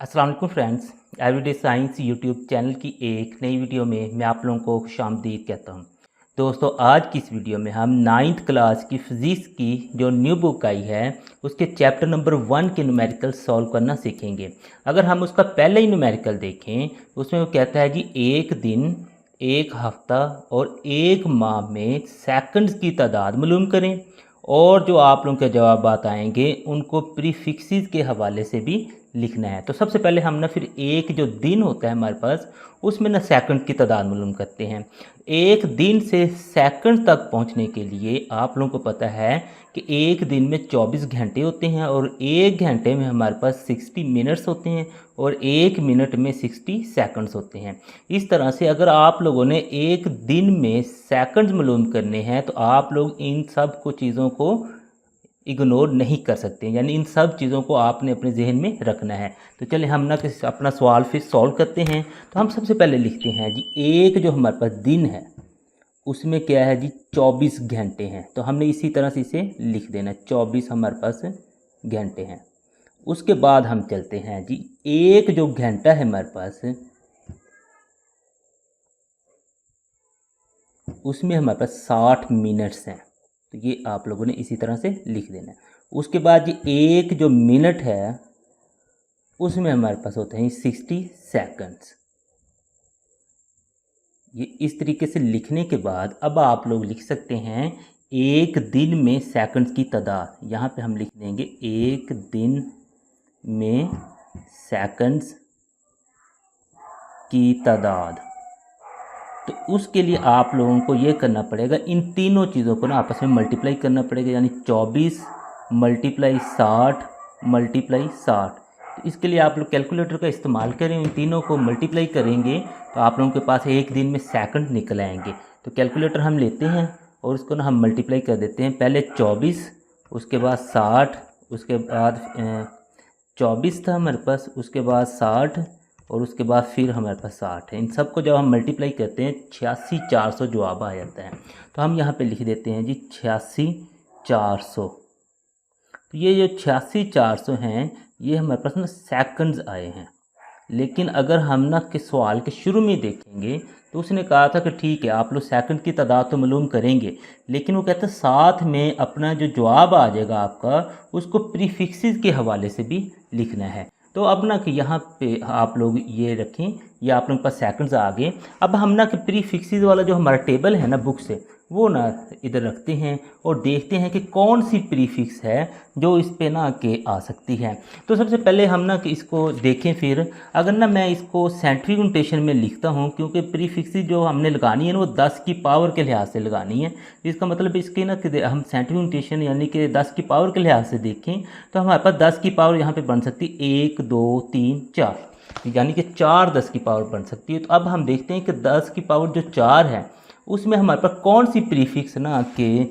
अस्सलाम वालेकुम friends, everyday science YouTube channel की एक नई वीडियो में मैं आप लोगों को खुशामदीद कहता हूं। दोस्तों, आज की इस वीडियो में हम 9th क्लास की फ़िज़िक्स की जो न्यू बुक आई है उसके चैप्टर नंबर 1 के न्यूमेरिकल सॉल्व करना सीखेंगे। अगर हम उसका पहले ही न्यूमेरिकल देखें तो उसमें वो कहता है जी एक दिन, एक हफ्ता और एक माह में सेकंड्स की तादाद मालूम करें, और जो आप लोगों के जवाब आएंगे उनको प्रीफिक्सेस के हवाले से भी लिखना है। तो सबसे पहले हम ना फिर एक जो दिन होता है हमारे पास उसमें ना सेकंड की तादाद मालूम करते हैं। एक दिन से सेकंड तक पहुंचने के लिए आप लोगों को पता है कि एक दिन में 24 घंटे होते हैं और एक घंटे में हमारे पास 60 मिनट्स होते हैं और एक मिनट में 60 सेकंड्स होते हैं। इस तरह से अगर आप लोगों ने एक दिन में सेकंड्स मालूम करने हैं तो आप लोग इन सब को चीज़ों को इग्नोर नहीं कर सकते, यानी इन सब चीज़ों को आपने अपने जहन में रखना है। तो चलिए हम ना अपना सवाल फिर सॉल्व करते हैं। तो हम सबसे पहले लिखते हैं जी एक जो हमारे पास दिन है उसमें क्या है जी 24 घंटे हैं, तो हमने इसी तरह से इसे लिख देना, 24 हमारे पास घंटे हैं। उसके बाद हम चलते हैं जी एक जो घंटा है हमारे पास उसमें हमारे पास 60 मिनट्स हैं, तो ये आप लोगों ने इसी तरह से लिख देना है। उसके बाद ये एक जो मिनट है उसमें हमारे पास होते हैं 60 सेकंड्स। ये इस तरीके से लिखने के बाद अब आप लोग लिख सकते हैं एक दिन में सेकंड्स की तादाद। यहाँ पे हम लिख देंगे एक दिन में सेकंड्स की तादाद। तो उसके लिए आप लोगों को ये करना पड़ेगा, इन तीनों चीज़ों को ना आपस में मल्टीप्लाई करना पड़ेगा, यानी 24 मल्टीप्लाई 60 मल्टीप्लाई 60। तो इसके लिए आप लोग कैलकुलेटर का इस्तेमाल करें, इन तीनों को मल्टीप्लाई करेंगे तो आप लोगों के पास एक दिन में सेकंड निकल आएंगे। तो कैलकुलेटर हम लेते हैं और उसको ना हम मल्टीप्लाई कर देते हैं, पहले 24, उसके बाद 60, उसके बाद 24 था हमारे पास, उसके बाद 60 और उसके बाद फिर हमारे पास 60 है। इन सब को जब हम मल्टीप्लाई करते हैं 86,400 जवाब आ जाता है। तो हम यहाँ पे लिख देते हैं जी 86,400। तो ये जो 86,400 हैं ये हमारे पास ना सेकंड्स आए हैं। लेकिन अगर हम ना के सवाल के शुरू में देखेंगे तो उसने कहा था कि ठीक है आप लोग सेकंड की तादाद तो मालूम करेंगे, लेकिन वो कहता है साथ में अपना जो जवाब आ जाएगा आपका उसको प्रीफिक्सेस के हवाले से भी लिखना है। तो अब ना कि यहाँ पे आप लोग ये रखें, ये आप लोगों के पास सेकंड्स आ गए। अब हम ना कि प्रीफिक्सेस वाला जो हमारा टेबल है ना बुक से वो ना इधर रखते हैं और देखते हैं कि कौन सी प्रीफिक्स है जो इस पे ना के आ सकती है। तो सबसे पहले हम ना कि इसको देखें। फिर अगर ना मैं इसको साइंटिफिक नोटेशन में लिखता हूँ, क्योंकि प्रीफिक्सेस जो हमने लगानी है ना वो 10 की पावर के लिहाज से लगानी है। इसका मतलब इसके ना कि हम साइंटिफिक नोटेशन यानी कि 10 की पावर के लिहाज से देखें तो हमारे पास 10 की पावर यहाँ पर बन सकती है 1 2 3 4, यानी कि 4 10 की पावर बन सकती है। तो अब हम देखते हैं कि 10 की पावर जो 4 है उसमें हमारे पास कौन सी प्रीफिक्स ना के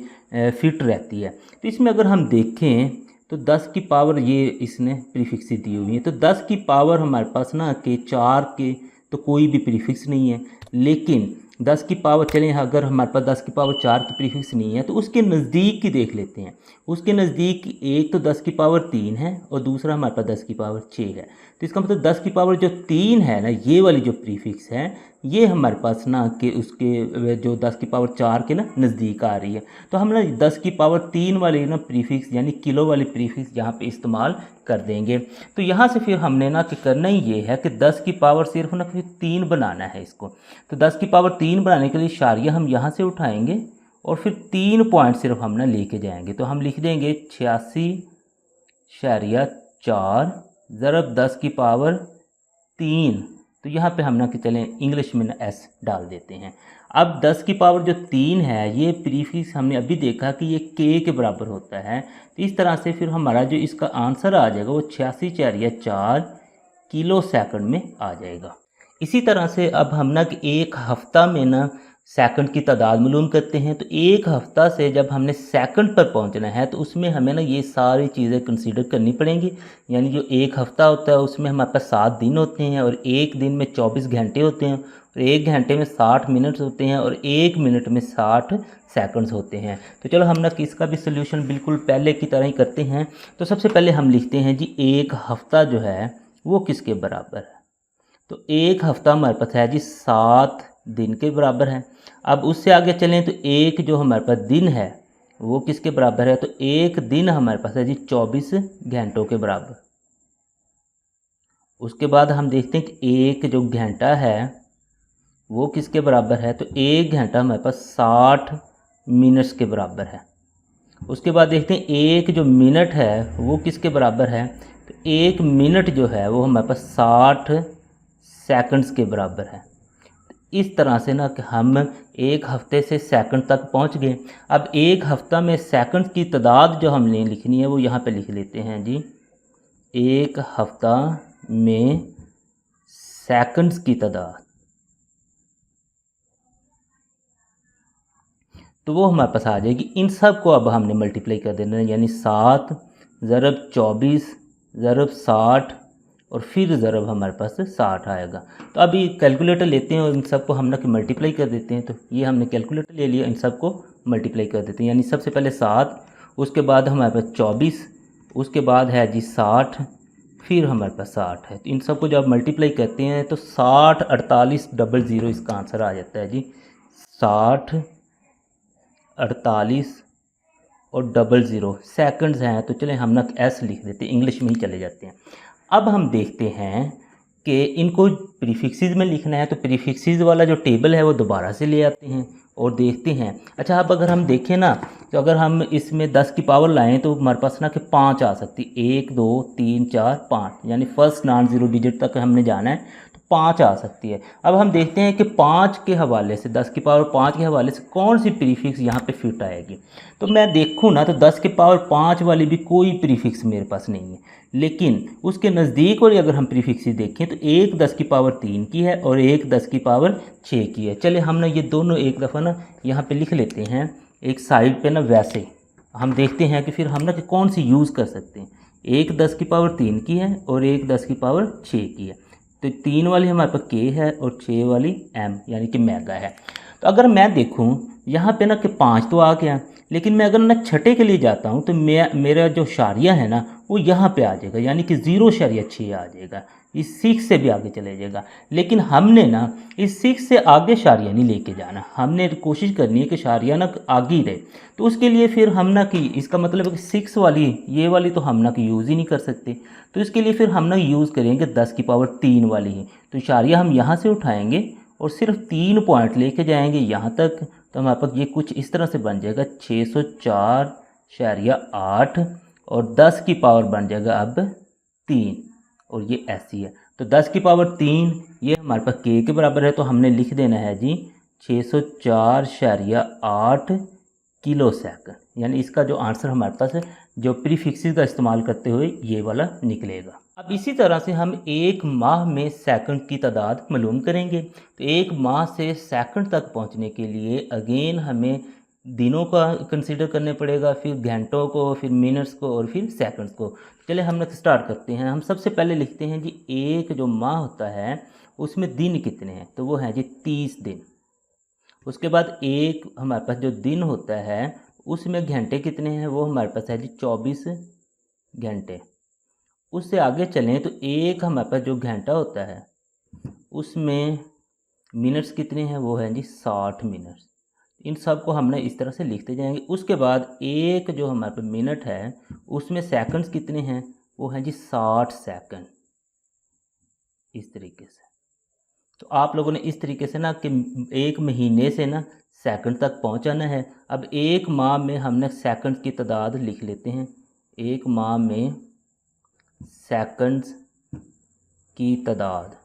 फिट रहती है। तो इसमें अगर हम देखें तो 10 की पावर ये इसने प्रीफिक्स दी हुई है, तो 10 की पावर हमारे पास ना के 4 के तो कोई भी प्रीफिक्स नहीं है। लेकिन 10 की पावर चलें, अगर हमारे पास 10 की पावर 4 की प्रीफिक्स नहीं है तो उसके नज़दीक की देख लेते हैं। उसके नज़दीक एक तो 10 की पावर 3 है और दूसरा हमारे पास 10 की पावर 6 है। तो इसका मतलब 10 की पावर जो 3 है ना, ये वाली जो प्रीफिक्स है ये हमारे पास ना कि उसके जो 10 की पावर 4 के ना नज़दीक आ रही है। तो हम ना 10 की पावर 3 वाली ना प्रीफिक्स यानी किलो वाली प्रीफिक्स यहाँ पे इस्तेमाल कर देंगे। तो यहाँ से फिर हमने ना कि करना ही ये है कि 10 की पावर सिर्फ ना फिर 3 बनाना है इसको। तो 10 की पावर 3 बनाने के लिए इशारिया हम यहाँ से उठाएंगे और फिर 3 पॉइंट सिर्फ हम ना लेके जाएंगे। तो हम लिख देंगे 86.4 ज़रब 10 की पावर 3। तो यहाँ पे हम ना कि चलें इंग्लिश में ना एस डाल देते हैं। अब 10 की पावर जो 3 है ये प्रीफिक्स हमने अभी देखा कि ये के बराबर होता है। तो इस तरह से फिर हमारा जो इसका आंसर आ जाएगा वो 86.4 किलो सेकंड में आ जाएगा। इसी तरह से अब हम ना कि एक हफ़्ता में ना सेकंड की तादाद मालूम करते हैं। तो एक हफ़्ता से जब हमने सेकंड पर पहुंचना है तो उसमें हमें ना ये सारी चीज़ें कंसीडर करनी पड़ेंगी। यानी जो एक हफ़्ता होता है उसमें हमारे पास 7 दिन होते हैं और एक दिन में 24 घंटे होते हैं और एक घंटे में 60 मिनट्स होते हैं और एक मिनट में 60 सेकंड्स होते हैं। तो चलो हम ना इसका भी सोल्यूशन बिल्कुल पहले की तरह ही करते हैं। तो सबसे पहले हम लिखते हैं जी एक हफ़्ता जो है वो किसके बराबर है। तो एक हफ्ता हमारे पास है जी 7 दिन के बराबर है। अब उससे आगे चलें तो एक जो हमारे पास दिन है वो किसके बराबर है, तो एक दिन हमारे पास है जी 24 घंटों के बराबर। उसके बाद हम देखते हैं कि एक जो घंटा है वो किसके बराबर है, तो एक घंटा हमारे पास 60 मिनट्स के बराबर है। उसके बाद देखते हैं एक जो मिनट है वो किसके बराबर है, तो एक मिनट जो है वो हमारे पास 60 सेकंड्स के बराबर है। इस तरह से ना कि हम एक हफ्ते से सेकंड तक पहुंच गए। अब एक हफ्ता में सेकंड की तादाद जो हमने लिखनी है वो यहाँ पे लिख लेते हैं जी, एक हफ्ता में सेकंड्स की तादाद। तो वो हमारे पास आ जाएगी। इन सब को अब हमने मल्टीप्लाई कर देना है, यानी 7 ज़रब 24 ज़रब 60 और फिर ज़रब हमारे पास 60 आएगा। तो अभी कैलकुलेटर लेते हैं और इन सब को हम ना कि मल्टीप्लाई कर देते हैं। तो ये हमने कैलकुलेटर ले लिया, इन सब को मल्टीप्लाई कर देते हैं। यानी सबसे पहले 7, उसके बाद हमारे पास 24, उसके बाद है जी 60, फिर हमारे पास 60 है। तो इन सब को जब मल्टीप्लाई करते हैं तो 60 48 00 इसका आंसर आ जाता है जी। 60 48 और 00 सेकंड्स हैं। तो चलें हम ना एस लिख देते हैं, इंग्लिश में ही चले जाते हैं। अब हम देखते हैं कि इनको प्रीफिक्सेस में लिखना है, तो प्रीफिक्सेस वाला जो टेबल है वो दोबारा से ले आते हैं और देखते हैं। अच्छा, अब अगर हम देखें ना, तो अगर हम इसमें 10 की पावर लाएं तो हमारे पास ना कि 5 आ सकती, 1 2 3 4 5, यानी फर्स्ट नॉन ज़ीरो डिजिट तक हमने जाना है तो 5 आ सकती है। अब हम देखते हैं कि 5 के हवाले से, 10 की पावर 5 के हवाले से कौन सी प्रीफिक्स यहाँ पे फिट आएगी। तो मैं देखूँ ना तो 10 की पावर 5 वाली भी कोई प्रीफिक्स मेरे पास नहीं है, लेकिन उसके नज़दीक और अगर हम प्रीफिक्स देखें तो एक 10 की पावर 3 की है और एक 10 की पावर 6 की है। चले हम ना ये दोनों एक दफ़ा ना यहाँ पे लिख लेते हैं एक साइड पे ना, वैसे हम देखते हैं कि फिर हम ना कि कौन सी यूज़ कर सकते हैं। एक 10 की पावर 3 की है और एक 10 की पावर 6 की है। तो 3 वाली हमारे पास के है और 6 वाली एम यानी कि मेगा है। तो अगर मैं देखूँ यहाँ पे ना कि 5 तो आ गया, लेकिन मैं अगर ना छठे के लिए जाता हूँ तो मेरा जो शारिया है ना वो यहाँ पे आ जाएगा, यानी कि 0.6 आ जाएगा। इस 6 से भी आगे चले जाएगा, लेकिन हमने ना इस 6 से आगे शारिया नहीं लेके जाना, हमने कोशिश करनी है कि शारिया ना आगे ही रहे। तो उसके लिए फिर हम ना कि इसका मतलब है कि 6 वाली ये वाली तो हम ना कि यूज़ ही नहीं कर सकते। तो इसके लिए फिर हम ना यूज़ करेंगे 10 की पावर 3 वाली ही। तो शारिया हम यहाँ से उठाएँगे और सिर्फ 3 पॉइंट लेके जाएंगे यहाँ तक। तो हमारे पास ये कुछ इस तरह से बन जाएगा 604.8 और 10 की पावर बन जाएगा अब 3 और ये ऐसी है। तो 10 की पावर 3 ये हमारे पास के बराबर है, तो हमने लिख देना है जी 604.8 किलो सेकंड, यानी इसका जो आंसर हमारे पास है जो प्रीफिक्सेस का इस्तेमाल करते हुए ये वाला निकलेगा। अब इसी तरह से हम एक माह में सेकंड की तादाद मालूम करेंगे। तो एक माह से सेकंड तक पहुंचने के लिए अगेन हमें दिनों का कंसीडर करने पड़ेगा, फिर घंटों को, फिर मिनट्स को और फिर सेकंड्स को। चले हम लोग स्टार्ट करते हैं। हम सबसे पहले लिखते हैं जी एक जो माह होता है उसमें दिन कितने हैं, तो वो हैं जी 30 दिन। उसके बाद एक हमारे पास जो दिन होता है उसमें घंटे कितने हैं, वो हमारे पास है जी 24 घंटे। उससे आगे चलें तो एक हमारे पास जो घंटा होता है उसमें मिनट्स कितने हैं, वो हैं जी 60 मिनट्स। इन सब को हमने इस तरह से लिखते जाएंगे। उसके बाद एक जो हमारे पास मिनट है उसमें सेकंड्स कितने हैं, वो हैं जी 60 सेकंड, इस तरीके से। तो आप लोगों ने इस तरीके से ना कि एक महीने से ना सेकंड तक पहुंचाना है। अब एक माह में हमने सेकंड की तादाद लिख लेते हैं। एक माह में सेकंड्स की तादाद,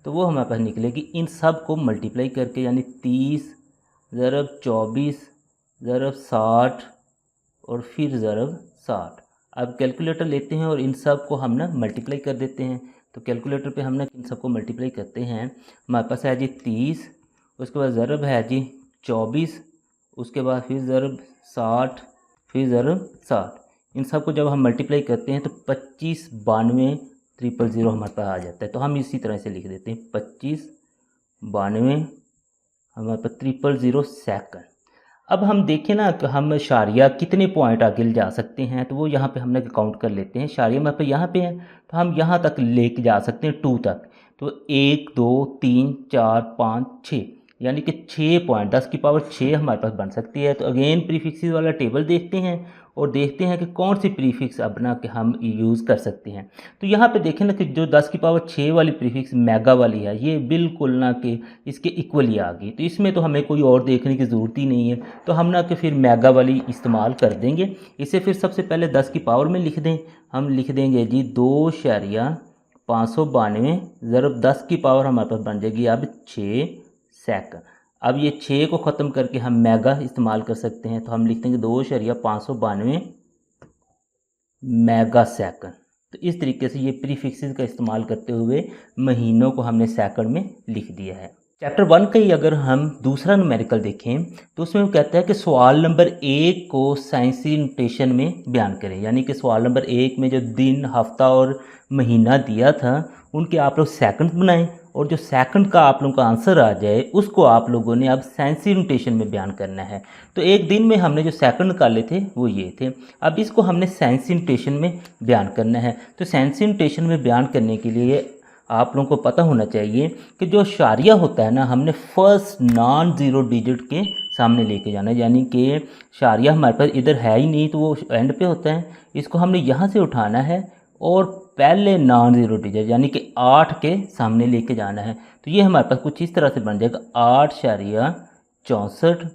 तो वो हमारे पास निकलेगी इन सब को मल्टीप्लाई करके, यानी 30 ज़रब 24 ज़रब 60 और फिर ज़रब 60। अब कैलकुलेटर लेते हैं और इन सब को हम ना मल्टीप्लाई कर देते हैं। तो कैलकुलेटर पे हम ना इन सब को मल्टीप्लाई करते हैं। हमारे पास है जी 30, उसके बाद ज़रब है जी 24, उसके बाद फिर ज़रब 60, फिर ज़रब 60। इन सब को जब हम मल्टीप्लाई करते हैं तो 25 92 000 हमारे पास आ जाता है। तो हम इसी तरह से लिख देते हैं 25 92 हमारे पास 000 सेकंड। अब हम देखें ना कि हम शारिया कितने पॉइंट आगे ले जा सकते हैं, तो वो यहाँ पे हमने काउंट कर लेते हैं। शारिया हमारे पे यहाँ पे है, तो हम यहाँ तक लेके जा सकते हैं 2 तक। तो 1 2 3 4 5 6, यानी कि 6 पॉइंट 10 की पावर 6 हमारे पास बन सकती है। तो अगेन प्रीफिक्सेस वाला टेबल देखते हैं और देखते हैं कि कौन सी प्रीफिक्स अपना के हम यूज़ कर सकते हैं। तो यहाँ पे देखें ना कि जो 10 की पावर 6 वाली प्रीफिक्स मेगा वाली है, ये बिल्कुल ना कि इसके इक्वल ही आ गई। तो इसमें तो हमें कोई और देखने की ज़रूरत ही नहीं है, तो हम ना कि फिर मेगा वाली इस्तेमाल कर देंगे। इसे फिर सबसे पहले 10 की पावर में लिख दें। हम लिख देंगे जी 2.592 ज़रब 10 की पावर हमारे पास बन जाएगी अब 6 सेकंड। अब ये 6 को ख़त्म करके हम मेगा इस्तेमाल कर सकते हैं, तो हम लिख देंगे 2.592 मेगा सेकंड। तो इस तरीके से ये प्रीफिक्सेस का इस्तेमाल करते हुए महीनों को हमने सेकंड में लिख दिया है। चैप्टर 1 का ही अगर हम दूसरा न्यूमेरिकल देखें तो उसमें वो कहता है कि सवाल नंबर 1 को साइंसी नोटेशन में बयान करें। यानी कि सवाल नंबर 1 में जो दिन, हफ्ता और महीना दिया था उनके आप लोग सेकंड बनाएं, और जो सेकंड का आप लोगों का आंसर आ जाए उसको आप लोगों ने अब साइंसी नोटेशन में बयान करना है। तो एक दिन में हमने जो सेकंड निकाले थे वो ये थे। अब इसको हमने साइंसी नोटेशन में बयान करना है। तो साइंसी नोटेशन में बयान करने के लिए आप लोगों को पता होना चाहिए कि जो शारिया होता है ना, हमने फर्स्ट नॉन ज़ीरो डिजिट के सामने लेके जाना है। यानी कि शारिया हमारे पास इधर है ही नहीं, तो वो एंड पे होता है। इसको हमने यहाँ से उठाना है और पहले नॉन ज़ीरो डिजिट यानी कि 8 के सामने लेके जाना है। तो ये हमारे पास कुछ इस तरह से बन जाएगा 8.64।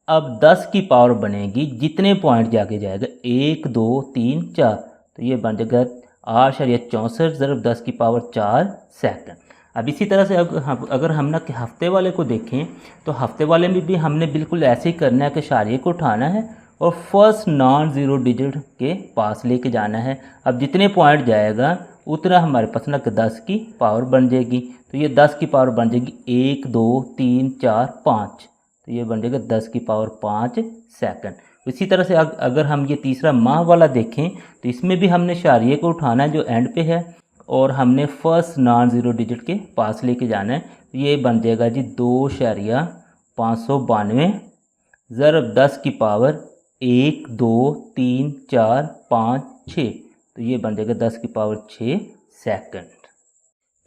अब 10 की पावर बनेगी, जितने पॉइंट जाके जाएगा 1 2 3 4, तो ये बन जाएगा 8.64 ज़रब 10 की पावर 4 सेकंड। अब इसी तरह से अगर हम ना कि हफ्ते वाले को देखें तो हफ्ते वाले में भी हमने बिल्कुल ऐसे ही करना है कि शारिये को उठाना है और फर्स्ट नॉन ज़ीरो डिजिट के पास लेके जाना है। अब जितने पॉइंट जाएगा उतना हमारे पास ना कि 10 की पावर बन जाएगी। तो ये 10 की पावर बन जाएगी 1 2 3 4 5, तो ये बन जाएगा 10 की पावर 5 सेकंड। इसी तरह से अगर हम ये तीसरा माह वाला देखें तो इसमें भी हमने शारिये को उठाना है जो एंड पे है, और हमने फर्स्ट नॉन ज़ीरो डिजिट के पास लेके जाना है। तो ये बन जाएगा जी 2.592 ज़रब 10 की पावर 1 2 3 4 5 6, तो ये बन जाएगा 10 की पावर 6 सेकंड।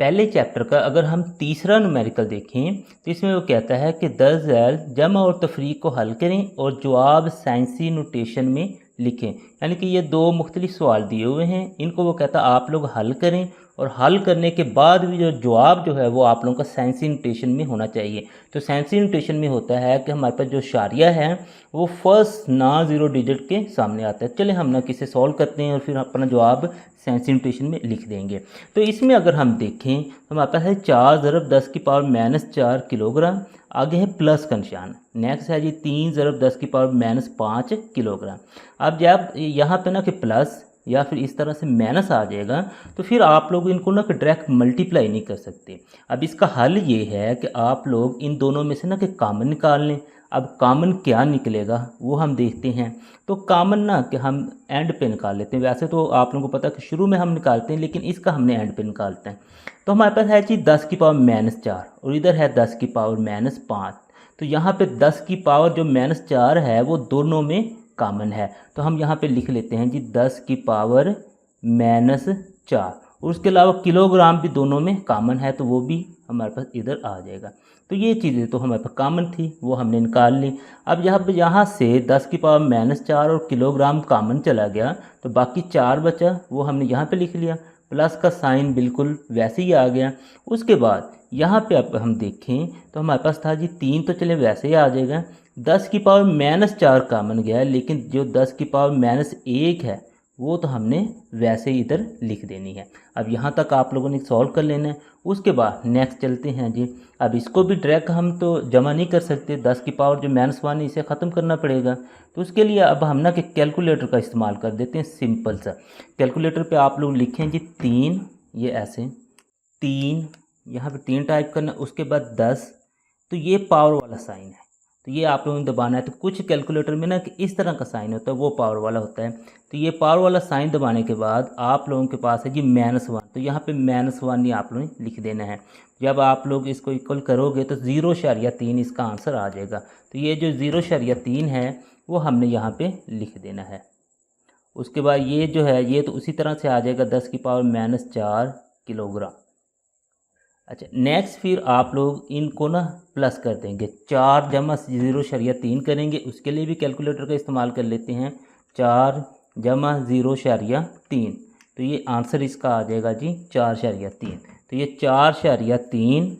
पहले चैप्टर का अगर हम तीसरा न्यूमेरिकल देखें तो इसमें वो कहता है कि 10 ज़ैल जमा और तफरीक को हल करें और जवाब साइंसी नोटेशन में लिखें। यानी कि ये दो मुख्तलिफ सवाल दिए हुए हैं, इनको वो कहता है आप लोग हल करें, और हल करने के बाद भी जो जवाब जो है वो आप लोगों का साइंसी नोटेशन में होना चाहिए। तो साइंसी नोटेशन में होता है कि हमारे पास जो शारिया है वो फर्स्ट नॉन ज़ीरो डिजिट के सामने आता है। चले हम ना किसे सॉल्व करते हैं और फिर अपना जवाब साइंसी नोटेशन में लिख देंगे। तो इसमें अगर हम देखें तो हमारे पास है 4 ज़रब 10 की पावर -4 किलोग्राम, आगे है प्लस का निशान। नेक्स्ट है जी 3 ज़रब 10 की पावर -5 किलोग्राम। अब जब यहाँ पे ना कि प्लस या फिर इस तरह से माइनस आ जाएगा तो फिर आप लोग इनको ना कि डायरेक्ट मल्टीप्लाई नहीं कर सकते। अब इसका हल ये है कि आप लोग इन दोनों में से ना कि कॉमन निकाल लें। अब कॉमन क्या निकलेगा वो हम देखते हैं। तो कॉमन ना कि हम एंड पे निकाल लेते हैं। वैसे तो आप लोगों को पता है कि शुरू में हम निकालते हैं, लेकिन इसका हमने एंड पे निकालते हैं। तो हमारे पास है जी 10 की पावर -4 और इधर है 10 की पावर -5। तो यहाँ पे 10 की पावर जो -4 है वो दोनों में कॉमन है, तो हम यहाँ पे लिख लेते हैं जी 10 की पावर -4। और उसके अलावा किलोग्राम भी दोनों में कॉमन है, तो वो भी हमारे पास इधर आ जाएगा। तो ये चीज़ें तो हमारे पास कॉमन थी, वो हमने निकाल ली। अब यहाँ से 10 की पावर -4 और किलोग्राम कॉमन चला गया, तो बाकी 4 बचा, वो हमने यहाँ पे लिख लिया। प्लस का साइन बिल्कुल वैसे ही आ गया। उसके बाद यहाँ पे अब हम देखें तो हमारे पास था जी 3, तो चले वैसे ही आ जाएगा। 10 की पावर -4 कॉमन गया है, लेकिन जो 10 की पावर -1 है वो तो हमने वैसे ही इधर लिख देनी है। अब यहाँ तक आप लोगों ने सॉल्व कर लेना है। उसके बाद नेक्स्ट चलते हैं जी। अब इसको भी डायरेक्ट हम तो जमा नहीं कर सकते, 10 की पावर जो -1 है इसे ख़त्म करना पड़ेगा। तो उसके लिए अब हम ना कि कैलकुलेटर का इस्तेमाल कर देते हैं, सिंपल सा। कैलकुलेटर पे आप लोग लिखें जी 3, ये ऐसे 3, यहाँ पे 3 टाइप करना, उसके बाद 10, तो ये पावर वाला साइन है। तो ये आप लोगों ने दबाना है। तो कुछ कैलकुलेटर में ना कि इस तरह का साइन होता है, वो पावर वाला होता है। तो ये पावर वाला साइन दबाने के बाद आप लोगों के पास है जी -1। तो यहाँ पे -1 ये आप लोगों ने लिख देना है। जब आप लोग इसको इक्वल करोगे तो 0.3 इसका आंसर आ जाएगा। तो ये जो 0.3 है वो हमने यहाँ पे लिख देना है। उसके बाद ये जो है ये तो उसी तरह से आ जाएगा 10⁻⁻4 किलोग्राम। अच्छा, नेक्स्ट फिर आप लोग इनको ना प्लस कर देंगे, 4 जमा 0.3 करेंगे। उसके लिए भी कैलकुलेटर का इस्तेमाल कर लेते हैं, 4 जमा 0.3। तो ये आंसर इसका आ जाएगा जी 4.3। तो ये 4.3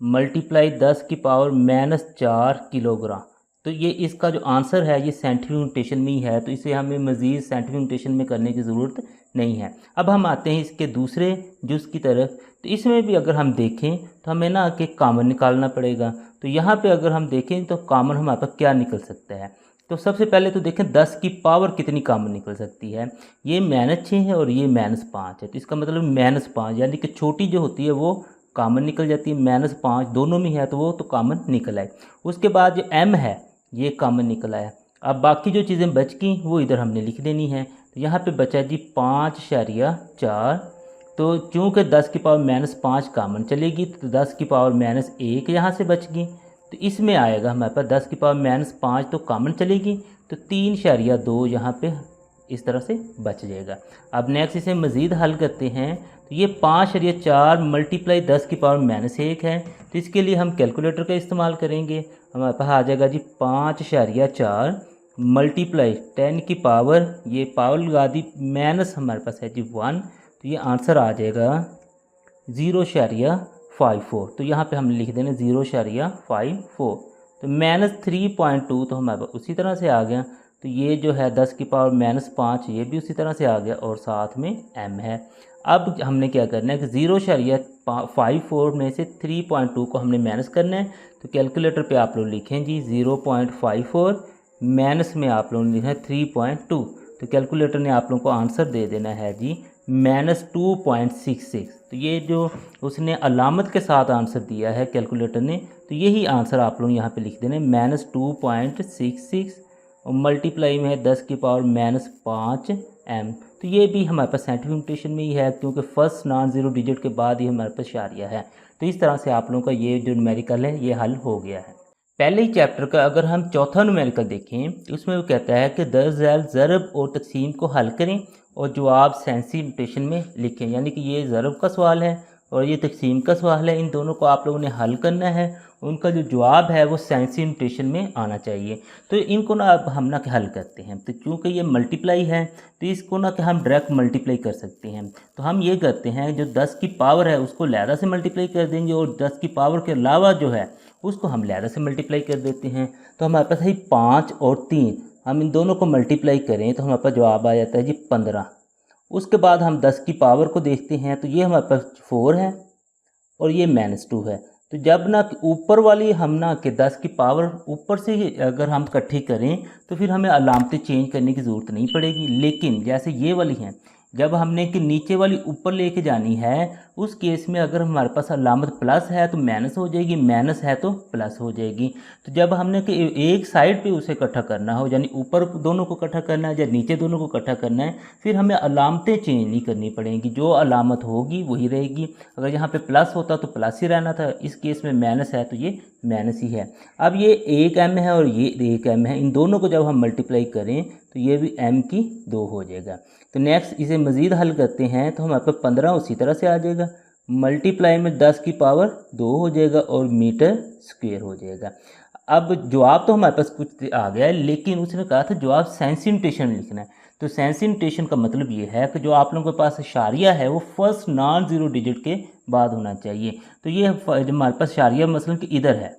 मल्टीप्लाई 10⁻⁻4 किलोग्राम। तो ये इसका जो आंसर है ये साइंटिफिक नोटेशन में ही है, तो इसे हमें मज़ीद साइंटिफिक नोटेशन में करने की ज़रूरत नहीं है। अब हम आते हैं इसके दूसरे जुज़ की तरफ। तो इसमें भी अगर हम देखें तो हमें ना कि कॉमन निकालना पड़ेगा। तो यहाँ पे अगर हम देखें तो कॉमन हमारे पास क्या निकल सकता है। तो सबसे पहले तो देखें 10 की पावर कितनी कॉमन निकल सकती है। ये -6 है और ये -5 है। तो इसका मतलब -5 यानी कि छोटी जो होती है वो कॉमन निकल जाती है। -5 दोनों में है तो वो तो कॉमन निकल आए। उसके बाद जो m है ये कॉमन निकल आया। अब बाकी जो चीज़ें बच गई वो इधर हमने लिख देनी है। तो यहाँ पे बचा जी 5.4। तो चूँकि 10⁻⁻5 कॉमन चलेगी तो 10⁻⁻1 यहाँ से बच गई। तो इसमें आएगा हमारे पास 10⁻⁻5 तो कॉमन चलेगी, तो 3.2 यहाँ पे इस तरह से बच जाएगा। अब नेक्स्ट इसे मज़ीद हल करते हैं। तो ये 5.4 मल्टीप्लाई 10⁻⁻1 है। तो इसके लिए हम कैलकुलेटर का इस्तेमाल करेंगे। हमारे पास आ जाएगा जी 5.4 मल्टीप्लाई 10 की पावर, ये पावर लगा दी, माइनस हमारे पास है जी 1। तो ये आंसर आ जाएगा 0.54। तो यहाँ पे हम लिख देंगे 0.54। तो -3.2 तो हमारे पास उसी तरह से आ गया। तो ये जो है 10⁻⁻5 ये भी उसी तरह से आ गया और साथ में m है। अब हमने क्या करना है कि 0.54 में से 3.2 को हमने माइनस करना है। तो कैलकुलेटर पे आप लोग लिखें जी 0.54 माइनस में आप लोगों ने लिखा है 3.2। तो कैलकुलेटर ने आप लोगों को आंसर दे देना है जी -2.66। तो ये जो उसने अलामत के साथ आंसर दिया है कैलकुलेटर ने, तो यही आंसर आप लोग यहाँ पे लिख देना -2.66 और मल्टीप्लाई में है 10⁻⁻5 m। तो ये भी हमारे पास साइंटिफिक नोटेशन में ही है क्योंकि फर्स्ट नॉन ज़ीरो डिजिट के बाद ही हमारे पास इशारिया है। तो इस तरह से आप लोगों का ये जो न्यूमेरिकल है ये हल हो गया है। पहले ही चैप्टर का अगर हम चौथा न्यूमेरिकल देखें तो उसमें वो कहता है कि दर झैल ज़रब और तकसीम को हल करें और जवाब सेंसी नोटेशन में लिखें। यानी कि ये ज़रब का सवाल है और ये तकसीम का सवाल है, इन दोनों को आप लोगों ने हल करना है। उनका जो जवाब है वो सेंसी नोटेशन में आना चाहिए। तो इनको ना अब हम ना हल करते हैं। तो चूँकि ये मल्टीप्लाई है तो इसको ना कि हम डायरेक्ट मल्टीप्लाई कर सकते हैं। तो हम ये करते हैं जो 10 की पावर है उसको लहदा से मल्टीप्लाई कर देंगे और 10 की पावर के अलावा जो है उसको हम लहदा से मल्टीप्लाई कर देते हैं। तो हमारे पास है 5 और 3, हम इन दोनों को मल्टीप्लाई करें तो हमारे पास जवाब आ जाता है जी 15। उसके बाद हम 10 की पावर को देखते हैं तो ये हमारे पास 4 है और ये -2 है। तो जब ना ऊपर वाली हम ना कि 10 की पावर ऊपर से अगर हम इकट्ठी करें तो फिर हमें अलामतें चेंज करने की ज़रूरत नहीं पड़ेगी। लेकिन जैसे ये वाली हैं, जब हमने कि नीचे वाली ऊपर लेके जानी है उस केस में अगर हमारे पास अलामत प्लस है तो माइनस हो जाएगी, माइनस है तो प्लस हो जाएगी। तो जब हमने कि एक साइड पे उसे इकट्ठा करना हो, यानी ऊपर दोनों को इकट्ठा करना है या नीचे दोनों को इकट्ठा करना है, फिर हमें अलामतें चेंज नहीं करनी पड़ेंगी, जो अलामत होगी वही रहेगी। अगर यहाँ पे प्लस होता तो प्लस ही रहना था, इस केस में माइनस है तो ये माइनस ही है। अब ये 1 m है और ये 1 m है, इन दोनों को जब हम मल्टीप्लाई करें तो ये भी m की 2 हो जाएगा। तो नेक्स्ट इसे मज़ीद हल करते हैं तो हमारे पास 15 उसी तरह से आ जाएगा, मल्टीप्लाई में 10 की पावर 2 हो जाएगा और मीटर स्क्वेयर हो जाएगा। अब जवाब तो हमारे पास कुछ आ गया है, लेकिन उसने कहा था जवाब सेंसी नोटेशन में लिखना है। तो सेंसी नोटेशन का मतलब ये है कि जो आप लोगों के पास इशारिया है वो फर्स्ट नॉन ज़ीरो डिजिट के बाद होना चाहिए। तो ये हमारे पास इशारिया मसलन कि इधर है,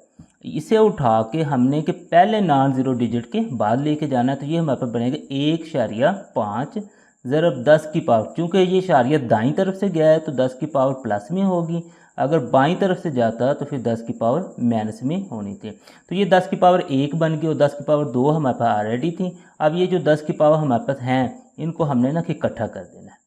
इसे उठा के हमने कि पहले नॉन ज़ीरो डिजिट के बाद लेके जाना है। तो ये हमारे पास बनेगा 1.5 ज़रब 10 की पावर, चूँकि ये इशारिया दाईं तरफ से गया है तो 10 की पावर प्लस में होगी, अगर बाईं तरफ से जाता तो फिर 10 की पावर माइनस में होनी थी। तो ये 10 की पावर 1 बन गई और 10 की पावर 2 हमारे पास ऑलरेडी थी। अब ये जो 10 की पावर हमारे पास हैं इनको हमने ना कि इकट्ठा कर देना है।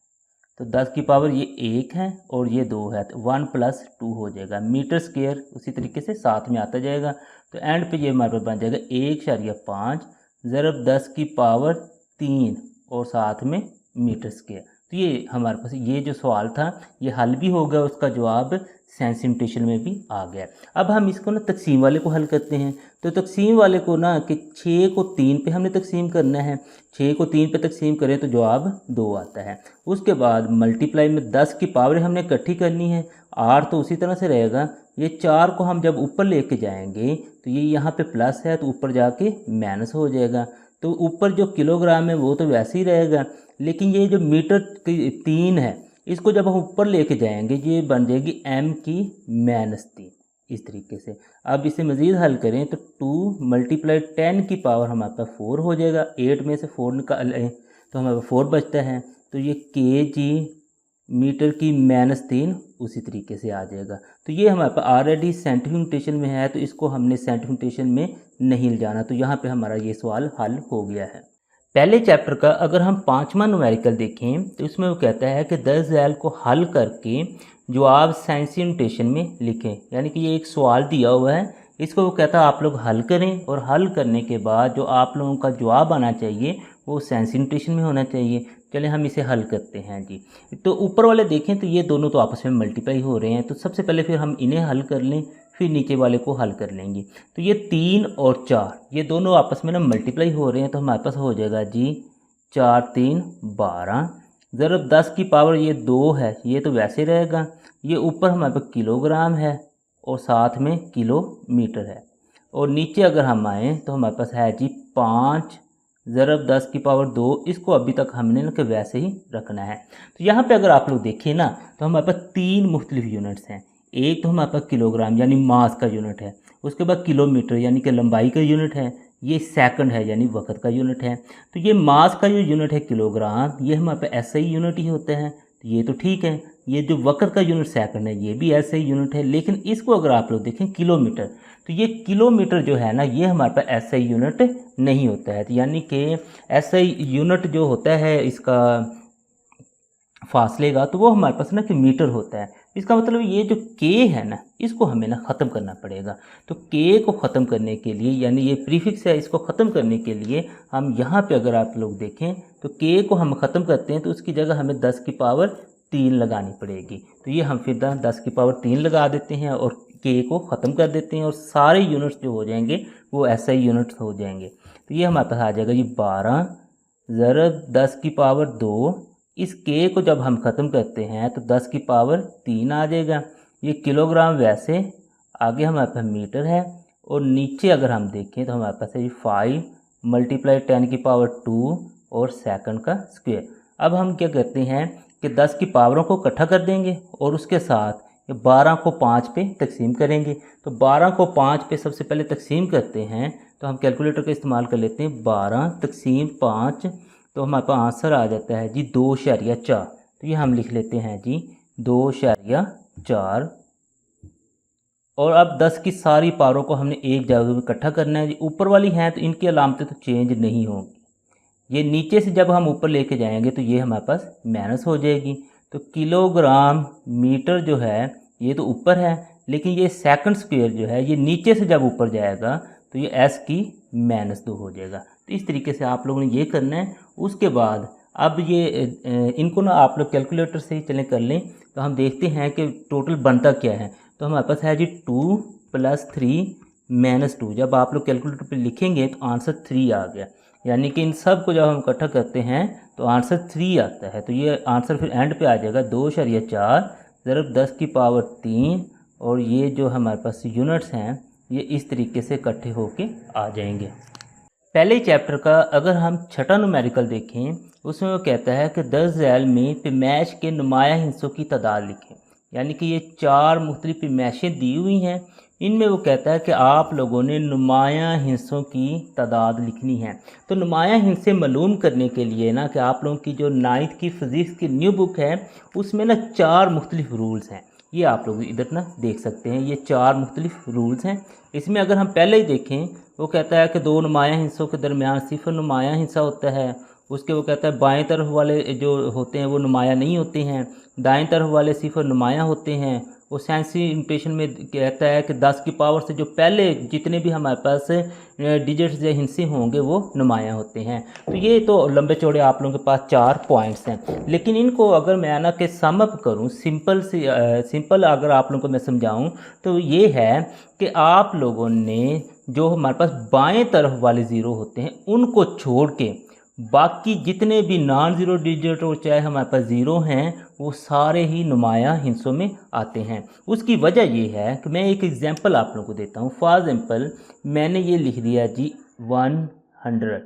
तो 10 की पावर ये 1 है और ये 2 है, तो 1 + 2 हो जाएगा मीटर स्क्वायर। उसी तरीके से साथ में आता जाएगा, तो एंड पे ये हमारे पास बन जाएगा 1.5 ज़रब 10 की पावर 3 और साथ में मीटर स्क्वायर। तो ये हमारे पास ये जो सवाल था ये हल भी हो गया, उसका जवाब सेंस म्यूटेशन में भी आ गया। अब हम इसको ना तकसीम वाले को हल करते हैं। तो तकसीम वाले को ना कि 6 को 3 पे हमने तकसीम करना है, 6 को 3 पे तकसीम करें तो जवाब 2 आता है। उसके बाद मल्टीप्लाई में 10 की पावर हमने इकट्ठी करनी है, आर तो उसी तरह से रहेगा। ये 4 को हम जब ऊपर लेके जाएंगे तो ये यहाँ पे प्लस है तो ऊपर जाके माइनस हो जाएगा। तो ऊपर जो किलोग्राम है वो तो वैसे ही रहेगा, लेकिन ये जो मीटर 3 है इसको जब हम ऊपर लेके जाएंगे ये बन जाएगी m की -3 इस तरीके से। अब इसे मज़ीद हल करें तो 2 × 10 की पावर हमारे पास 4 हो जाएगा। 8 में से 4 निकालें तो हमारे पास 4 बचता है, तो ये kg मीटर की -3 उसी तरीके से आ जाएगा। तो ये हमारे पास ऑलरेडी साइंटिफिक नोटेशन में है, तो इसको हमने साइंटिफिक नोटेशन में नहीं ले जाना। तो यहाँ पे हमारा ये सवाल हल हो गया है। पहले चैप्टर का अगर हम 5वां न्यूमेरिकल देखें तो इसमें वो कहता है कि 10 ज़ैल को हल करके जवाब साइंसी नोटेशन में लिखें। यानी कि ये एक सवाल दिया हुआ है, इसको वो कहता है आप लोग हल करें और हल करने के बाद जो आप लोगों का जवाब आना चाहिए वो साइंसी नोटेशन में होना चाहिए। चलें हम इसे हल करते हैं जी। तो ऊपर वाले देखें तो ये दोनों तो आपस में मल्टीप्लाई हो रहे हैं, तो सबसे पहले फिर हम इन्हें हल कर लें, फिर नीचे वाले को हल कर लेंगे। तो ये 3 और 4 ये दोनों आपस में ना मल्टीप्लाई हो रहे हैं, तो हमारे पास हो जाएगा जी 4 3 12 ज़रब 10 की पावर ये 2 है, ये तो वैसे रहेगा। ये ऊपर हमारे पास किलोग्राम है और साथ में किलोमीटर है, और नीचे अगर हम आएँ तो हमारे पास है जी 5 ज़रब 10 की पावर 2। इसको अभी तक हमने ना कि वैसे ही रखना है। तो यहाँ पे अगर आप लोग देखें ना तो हमारे पास 3 मुख्तलिफ यूनिट्स हैं। एक तो हमारे पास किलोग्राम यानी मास का यूनिट है, उसके बाद किलोमीटर यानी कि लंबाई का यूनिट है, ये सेकंड है यानी वक्त का यूनिट है। तो ये मास का जो यूनिट है किलोग्राम, ये हमारे पास ऐसा ही यूनिट ही होता है, तो ये तो ठीक है। ये जो वक्त का यूनिट सेकंड है ये भी ऐसा ही यूनिट है, लेकिन इसको अगर आप लोग देखें किलोमीटर, तो ये किलोमीटर जो है ना ये हमारे पास ऐसा ही यूनिट नहीं होता है। तो यानी कि ऐसा ही यूनिट जो होता है इसका फासले का, तो वो हमारे पास ना कि मीटर होता है। इसका मतलब ये जो k है ना इसको हमें ना ख़त्म करना पड़ेगा। तो k को ख़त्म करने के लिए यानी ये प्रीफिक्स है, इसको ख़त्म करने के लिए हम यहाँ पे अगर आप लोग देखें तो k को हम ख़त्म करते हैं तो उसकी जगह हमें 10 की पावर 3 लगानी पड़ेगी। तो ये हम फिर 10 की पावर 3 लगा देते हैं और k को ख़त्म कर देते हैं, और सारे यूनिट्स जो हो जाएंगे वो ऐसा ही यूनिट्स हो जाएंगे। तो ये हमारे पास आ जाएगा जी 12 ज़रब 10 की पावर 2। इस k को जब हम ख़त्म करते हैं तो 10 की पावर 3 आ जाएगा। ये किलोग्राम वैसे, आगे हमारे पास मीटर है, और नीचे अगर हम देखें तो हमारे पास है 5 × 10 की पावर 2 और सेकंड का स्क्वायर। अब हम क्या करते हैं कि 10 की पावरों को इकट्ठा कर देंगे और उसके साथ 12 को 5 पे तकसीम करेंगे। तो 12 को 5 पे सबसे पहले तकसीम करते हैं, तो हम कैलकुलेटर का इस्तेमाल कर लेते हैं। 12 तकसीम 5, तो हमारे पास आंसर आ जाता है जी 2.4। तो ये हम लिख लेते हैं जी 2.4। और अब 10 की सारी पावरों को हमने एक जगह में इकट्ठा करना है जी। ऊपर वाली हैं तो इनकी अलामतें तो चेंज नहीं होंगी। ये नीचे से जब हम ऊपर लेके जाएंगे तो ये हमारे पास माइनस हो जाएगी। तो किलोग्राम मीटर जो है ये तो ऊपर है, लेकिन ये सेकंड स्क्वायर जो है ये नीचे से जब ऊपर जाएगा तो ये s की -2 हो जाएगा। तो इस तरीके से आप लोगों ने ये करना है। उसके बाद अब ये इनको ना आप लोग कैलकुलेटर से ही चलें कर लें, तो हम देखते हैं कि टोटल बनता क्या है। तो हमारे पास है जी 2 + 3 - 2। जब आप लोग कैलकुलेटर पे लिखेंगे तो आंसर 3 आ गया, यानी कि इन सब को जब हम इकट्ठा करते हैं तो आंसर 3 आता है। तो ये आंसर फिर एंड पे आ जाएगा 2.4 ज़रब 10 की पावर 3, और ये जो हमारे पास यूनिट्स हैं ये इस तरीके से इकट्ठे होके आ जाएंगे। पहले चैप्टर का अगर हम छठा न्यूमेरिकल देखें उसमें वो कहता है कि 10 ज़ैल में पैमाइश के नुमाया हिस्सों की तादाद लिखें। यानी कि ये 4 मुख्तलिफ पैमाइशें दी हुई हैं, इनमें वो कहता है कि आप लोगों ने नुमाया हिस्सों की तादाद लिखनी है। तो नुमाया हिस्से मालूम करने के लिए ना कि आप लोगों की जो 9th की फ़िज़िक्स की न्यू बुक है उसमें ना 4 मुख्तलिफ रूल्स हैं। ये आप लोग इधर ना देख सकते हैं, ये 4 मुख्तलिफ रूल्स हैं। इसमें अगर हम पहले ही देखें वो कहता है कि 2 नुमाया हिस्सों के दरमियान सिफर नुमाया हिस्सा होता है, उसके वो कहता है बाएं तरफ वाले जो होते हैं वो नुमाया नहीं होते हैं, दाएं तरफ वाले सिफर नुमाया होते हैं। वो साइंसी इंटेशन में कहता है कि 10 की पावर से जो पहले जितने भी हमारे पास डिजिट्स या हिस्से होंगे वो नुमाया होते हैं। तो ये तो लंबे चौड़े आप लोगों के पास 4 पॉइंट्स हैं, लेकिन इनको अगर मैं ना कि सम अप करूँ सिंपल अगर आप लोगों को मैं समझाऊँ तो ये है कि आप लोगों ने जो हमारे पास बाएं तरफ वाले ज़ीरो होते हैं उनको छोड़ के बाकी जितने भी नॉन ज़ीरो डिजिट और चाहे हमारे पास ज़ीरो हैं वो सारे ही नुमाया हिस्सों में आते हैं। उसकी वजह ये है कि मैं एक एग्जांपल आप लोगों को देता हूँ। फॉर एग्जांपल मैंने ये लिख दिया जी 100।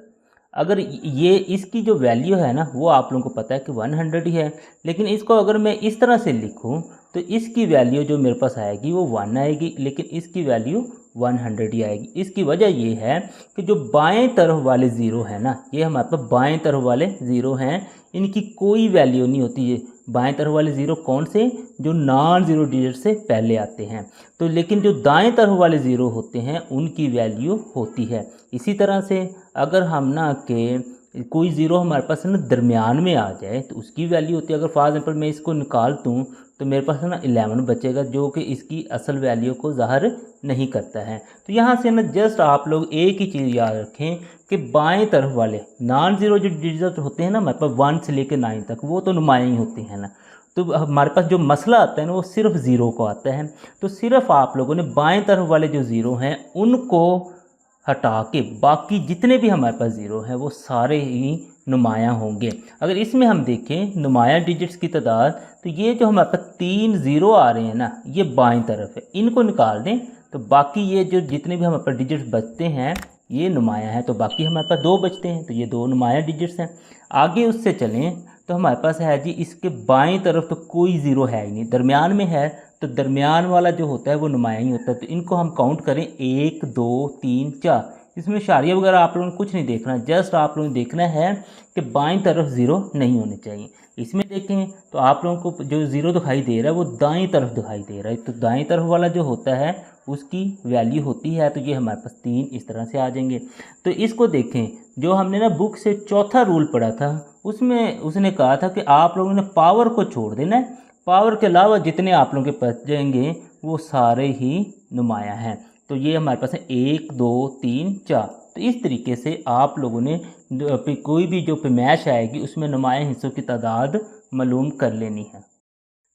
अगर ये इसकी जो वैल्यू है ना वो आप लोगों को पता है कि 100 ही है, लेकिन इसको अगर मैं इस तरह से लिखूं तो इसकी वैल्यू जो मेरे पास आएगी वो 1 आएगी, लेकिन इसकी वैल्यू 100 ही आएगी। इसकी वजह ये है कि जो बाएं तरफ वाले ज़ीरो है ना, ये हमारे पास बाएं तरफ वाले ज़ीरो हैं, इनकी कोई वैल्यू नहीं होती है। बाएं तरफ वाले ज़ीरो कौन से, जो नॉन ज़ीरो डिजिट से पहले आते हैं। तो लेकिन जो दाएं तरफ वाले ज़ीरो होते हैं उनकी वैल्यू होती है। इसी तरह से अगर हम ना के कोई ज़ीरो हमारे पास ना दरमियान में आ जाए तो उसकी वैल्यू होती है। अगर फॉर एग्जांपल मैं इसको निकाल दूँ तो मेरे पास ना 11 बचेगा, जो कि इसकी असल वैल्यू को ज़ाहिर नहीं करता है। तो यहाँ से ना जस्ट आप लोग एक ही चीज़ याद रखें कि बाएं तरफ वाले नॉन ज़ीरो जो डिजिट होते हैं ना हमारे पास 1 से लेकर 9 तक, वो तो नुमाया ही होते हैं ना। तो हमारे पास जो मसला आता है ना वो सिर्फ ज़ीरो को आता है। तो सिर्फ आप लोगों ने बाएं तरफ वाले जो ज़ीरो हैं उनको हटा के बाकी जितने भी हमारे पास ज़ीरो हैं वो सारे ही नुमाया होंगे। अगर इसमें हम देखें नुमाया डिजिट्स की तादाद, तो ये जो हमारे पास 3 ज़ीरो आ रहे हैं ना ये बाएं तरफ है, इनको निकाल दें तो बाकी ये जो जितने भी हमारे पास डिजिट्स बचते हैं ये नुमाया है। तो बाकी हमारे पास 2 बचते हैं, तो ये 2 नुमाया डिजिट्स हैं। आगे उससे चलें तो हमारे पास है जी इसके बाएं तरफ तो कोई ज़ीरो है ही नहीं, दरमियान में है, तो दरमियान वाला जो होता है वो नुमाया ही होता है। तो इनको हम काउंट करें 1 2 3 4। इसमें इशारिया वगैरह आप लोगों ने कुछ नहीं देखना, जस्ट आप लोगों ने देखना है कि बाएं तरफ ज़ीरो नहीं होने चाहिए। इसमें देखें तो आप लोगों को जो ज़ीरो दिखाई दे रहा है वो दाएं तरफ दिखाई दे रहा है, तो दाएं तरफ वाला जो होता है उसकी वैल्यू होती है, तो ये हमारे पास 3 इस तरह से आ जाएंगे। तो इसको देखें, जो हमने ना बुक से चौथा रूल पढ़ा था उसमें उसने कहा था कि आप लोगों ने पावर को छोड़ देना है, पावर के अलावा जितने आप लोगों के बच जाएंगे वो सारे ही नुमाया हैं। तो ये हमारे पास है 1 2 3 4। तो इस तरीके से आप लोगों ने कोई भी जो पैमाइश आएगी उसमें नुमाया हिस्सों की तादाद मालूम कर लेनी है।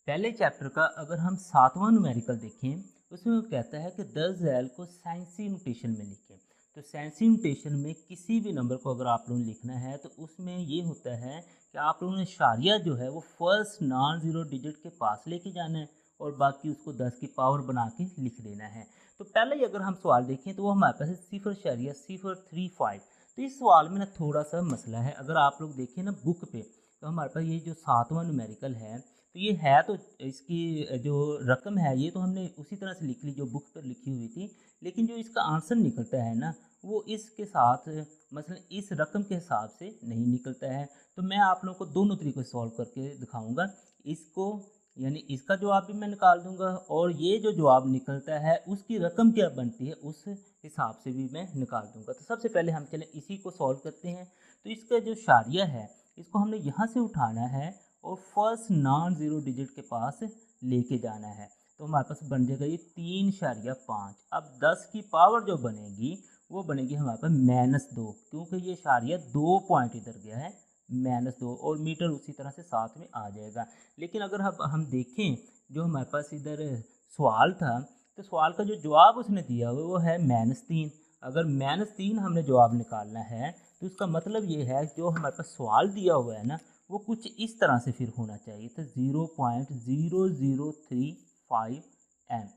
पहले चैप्टर का अगर हम 7वां न्यूमेरिकल देखें उसमें वो कहता है कि 10 झैल को साइंसी नोटेशन में लिखें। तो साइंसी नोटेशन में किसी भी नंबर को अगर आप लोगों ने लिखना है तो उसमें ये होता है कि आप लोगों ने इशारिया जो है वो फर्स्ट नॉन ज़ीरो डिजिट के पास लेके जाना है और बाकी उसको 10 की पावर बना के लिख देना है। तो पहले ही अगर हम सवाल देखें तो वो हमारे पास है 0.035। तो इस सवाल में ना थोड़ा सा मसला है। अगर आप लोग देखें ना बुक पे तो हमारे पास ये जो 7वां न्यूमेरिकल है तो ये है, तो इसकी जो रकम है ये तो हमने उसी तरह से लिख ली जो बुक पर लिखी हुई थी, लेकिन जो इसका आंसर निकलता है ना वो इसके साथ मसलन इस रकम के हिसाब से नहीं निकलता है। तो मैं आप लोगों को दोनों तरीक़ों से सॉल्व करके दिखाऊंगा। इसको यानी इसका जवाब भी मैं निकाल दूंगा और ये जो जवाब निकलता है उसकी रकम क्या बनती है उस हिसाब से भी मैं निकाल दूंगा। तो सबसे पहले हम चलें इसी को सॉल्व करते हैं। तो इसका जो शारिया है इसको हमने यहाँ से उठाना है और फर्स्ट नॉन ज़ीरो डिजिट के पास लेके जाना है। तो हमारे पास बन जाएगा ये 3.5। अब 10 की पावर जो बनेगी वो बनेगी हमारे पास -2, क्योंकि ये इशारिया 2 पॉइंट इधर गया है -2 और मीटर उसी तरह से साथ में आ जाएगा। लेकिन अगर हम देखें जो हमारे पास इधर सवाल था तो सवाल का जो जवाब उसने दिया हुआ वो है -3। अगर -3 हमने जवाब निकालना है तो उसका मतलब ये है जो हमारे पास सवाल दिया हुआ है ना वो कुछ इस तरह से फिर होना चाहिए था 0.0035 m।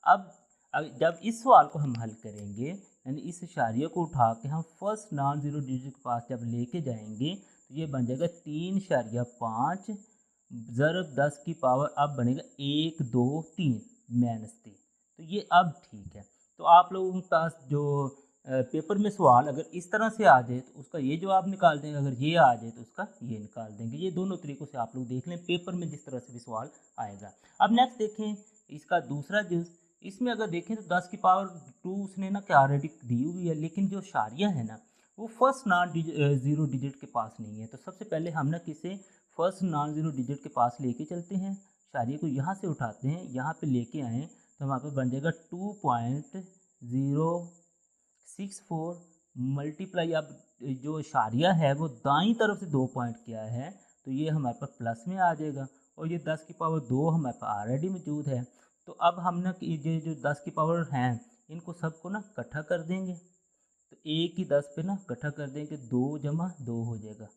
अब जब इस सवाल को हम हल करेंगे यानी इस इशारिया को उठा के हम फर्स्ट नॉन ज़ीरो डिजिट के पास जब लेके जाएंगे तो ये बन जाएगा 3.5 ज़रब 10 की पावर अब बनेगा 1 2 3 -3। तो ये अब ठीक है। तो आप लोगों के पास जो पेपर में सवाल अगर इस तरह से आ जाए तो उसका ये जवाब निकाल देंगे, अगर ये आ जाए तो उसका ये निकाल देंगे। ये दोनों तरीक़ों से आप लोग देख लें पेपर में जिस तरह से भी सवाल आएगा। अब नेक्स्ट देखें इसका दूसरा जुज़। इसमें अगर देखें तो 10 की पावर 2 उसने ना क्या ऑलरेडी दी हुई है, लेकिन जो इशारिया है ना वो फर्स्ट नॉन ज़ीरो डिजिट के पास नहीं है। तो सबसे पहले हम ना किसे फर्स्ट नॉन ज़ीरो डिजिट के पास लेके चलते हैं, शारिये को यहाँ से उठाते हैं, यहाँ पे लेके आएँ तो हमारे पास बन जाएगा 2.064 मल्टीप्लाई। अब जो शारिया है वो दाईं तरफ से 2 पॉइंट किया है तो ये हमारे पास प्लस में आ जाएगा, और ये 10 की पावर 2 हमारे पास ऑलरेडी मौजूद है। तो अब हम ना ये जो 10 की पावर हैं इनको सबको ना इकट्ठा कर देंगे, तो एक ही 10 पे ना इकट्ठा कर देंगे, 2 जमा 2 हो जाएगा,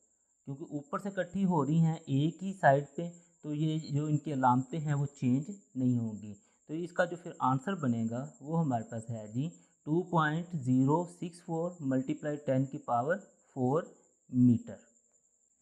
क्योंकि ऊपर से इकट्ठी हो रही हैं एक ही साइड पे, तो ये जो इनकी अलामतें हैं वो चेंज नहीं होंगी। तो इसका जो फिर आंसर बनेगा वो हमारे पास है जी 2.064 मल्टीप्लाई 10 की पावर 4 मीटर।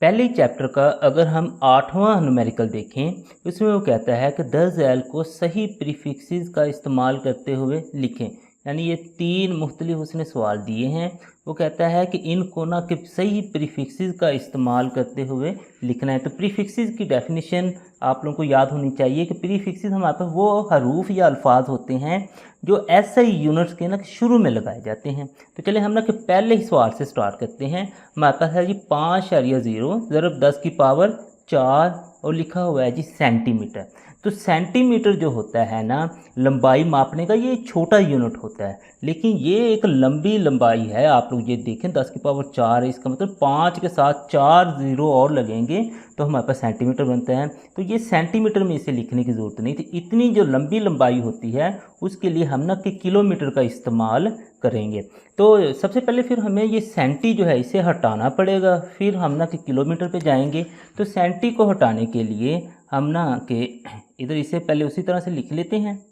पहले चैप्टर का अगर हम 8वां न्यूमेरिकल देखें उसमें वो कहता है कि 10 झैल को सही प्रीफिक्सेस का इस्तेमाल करते हुए लिखें। यानी ये 3 मुख्तलिफ उसने सवाल दिए हैं। वो कहता है कि इनको ना कि सही प्रीफिक्सेस का इस्तेमाल करते हुए लिखना है। तो प्रीफिक्सेस की डेफिनेशन आप लोगों को याद होनी चाहिए कि प्रीफिक्सेस हमारे पास वो हरूफ या अल्फाज होते हैं जो एसआई यूनिट्स के ना शुरू में लगाए जाते हैं। तो चले हम ना कि पहले ही सवाल से स्टार्ट करते हैं। हमारे पास है जी 5.0 ज़रब 10 की पावर 4 और लिखा हुआ है जी सेंटीमीटर। तो सेंटीमीटर जो होता है ना लंबाई मापने का ये छोटा यूनिट होता है, लेकिन ये एक लंबी लंबाई है। आप लोग ये देखें 10 की पावर 4 है, इसका मतलब 5 के साथ 4 ज़ीरो और लगेंगे तो हमारे पास सेंटीमीटर बनता है। तो ये सेंटीमीटर में इसे लिखने की ज़रूरत नहीं थी। इतनी जो लंबी लंबाई होती है उसके लिए हम ना कि किलोमीटर का इस्तेमाल करेंगे। तो सबसे पहले फिर हमें ये सेंटी जो है इसे हटाना पड़ेगा, फिर हम ना कि किलोमीटर पे जाएंगे। तो सेंटी को हटाने के लिए हम ना कि इधर इसे पहले उसी तरह से लिख लेते हैं।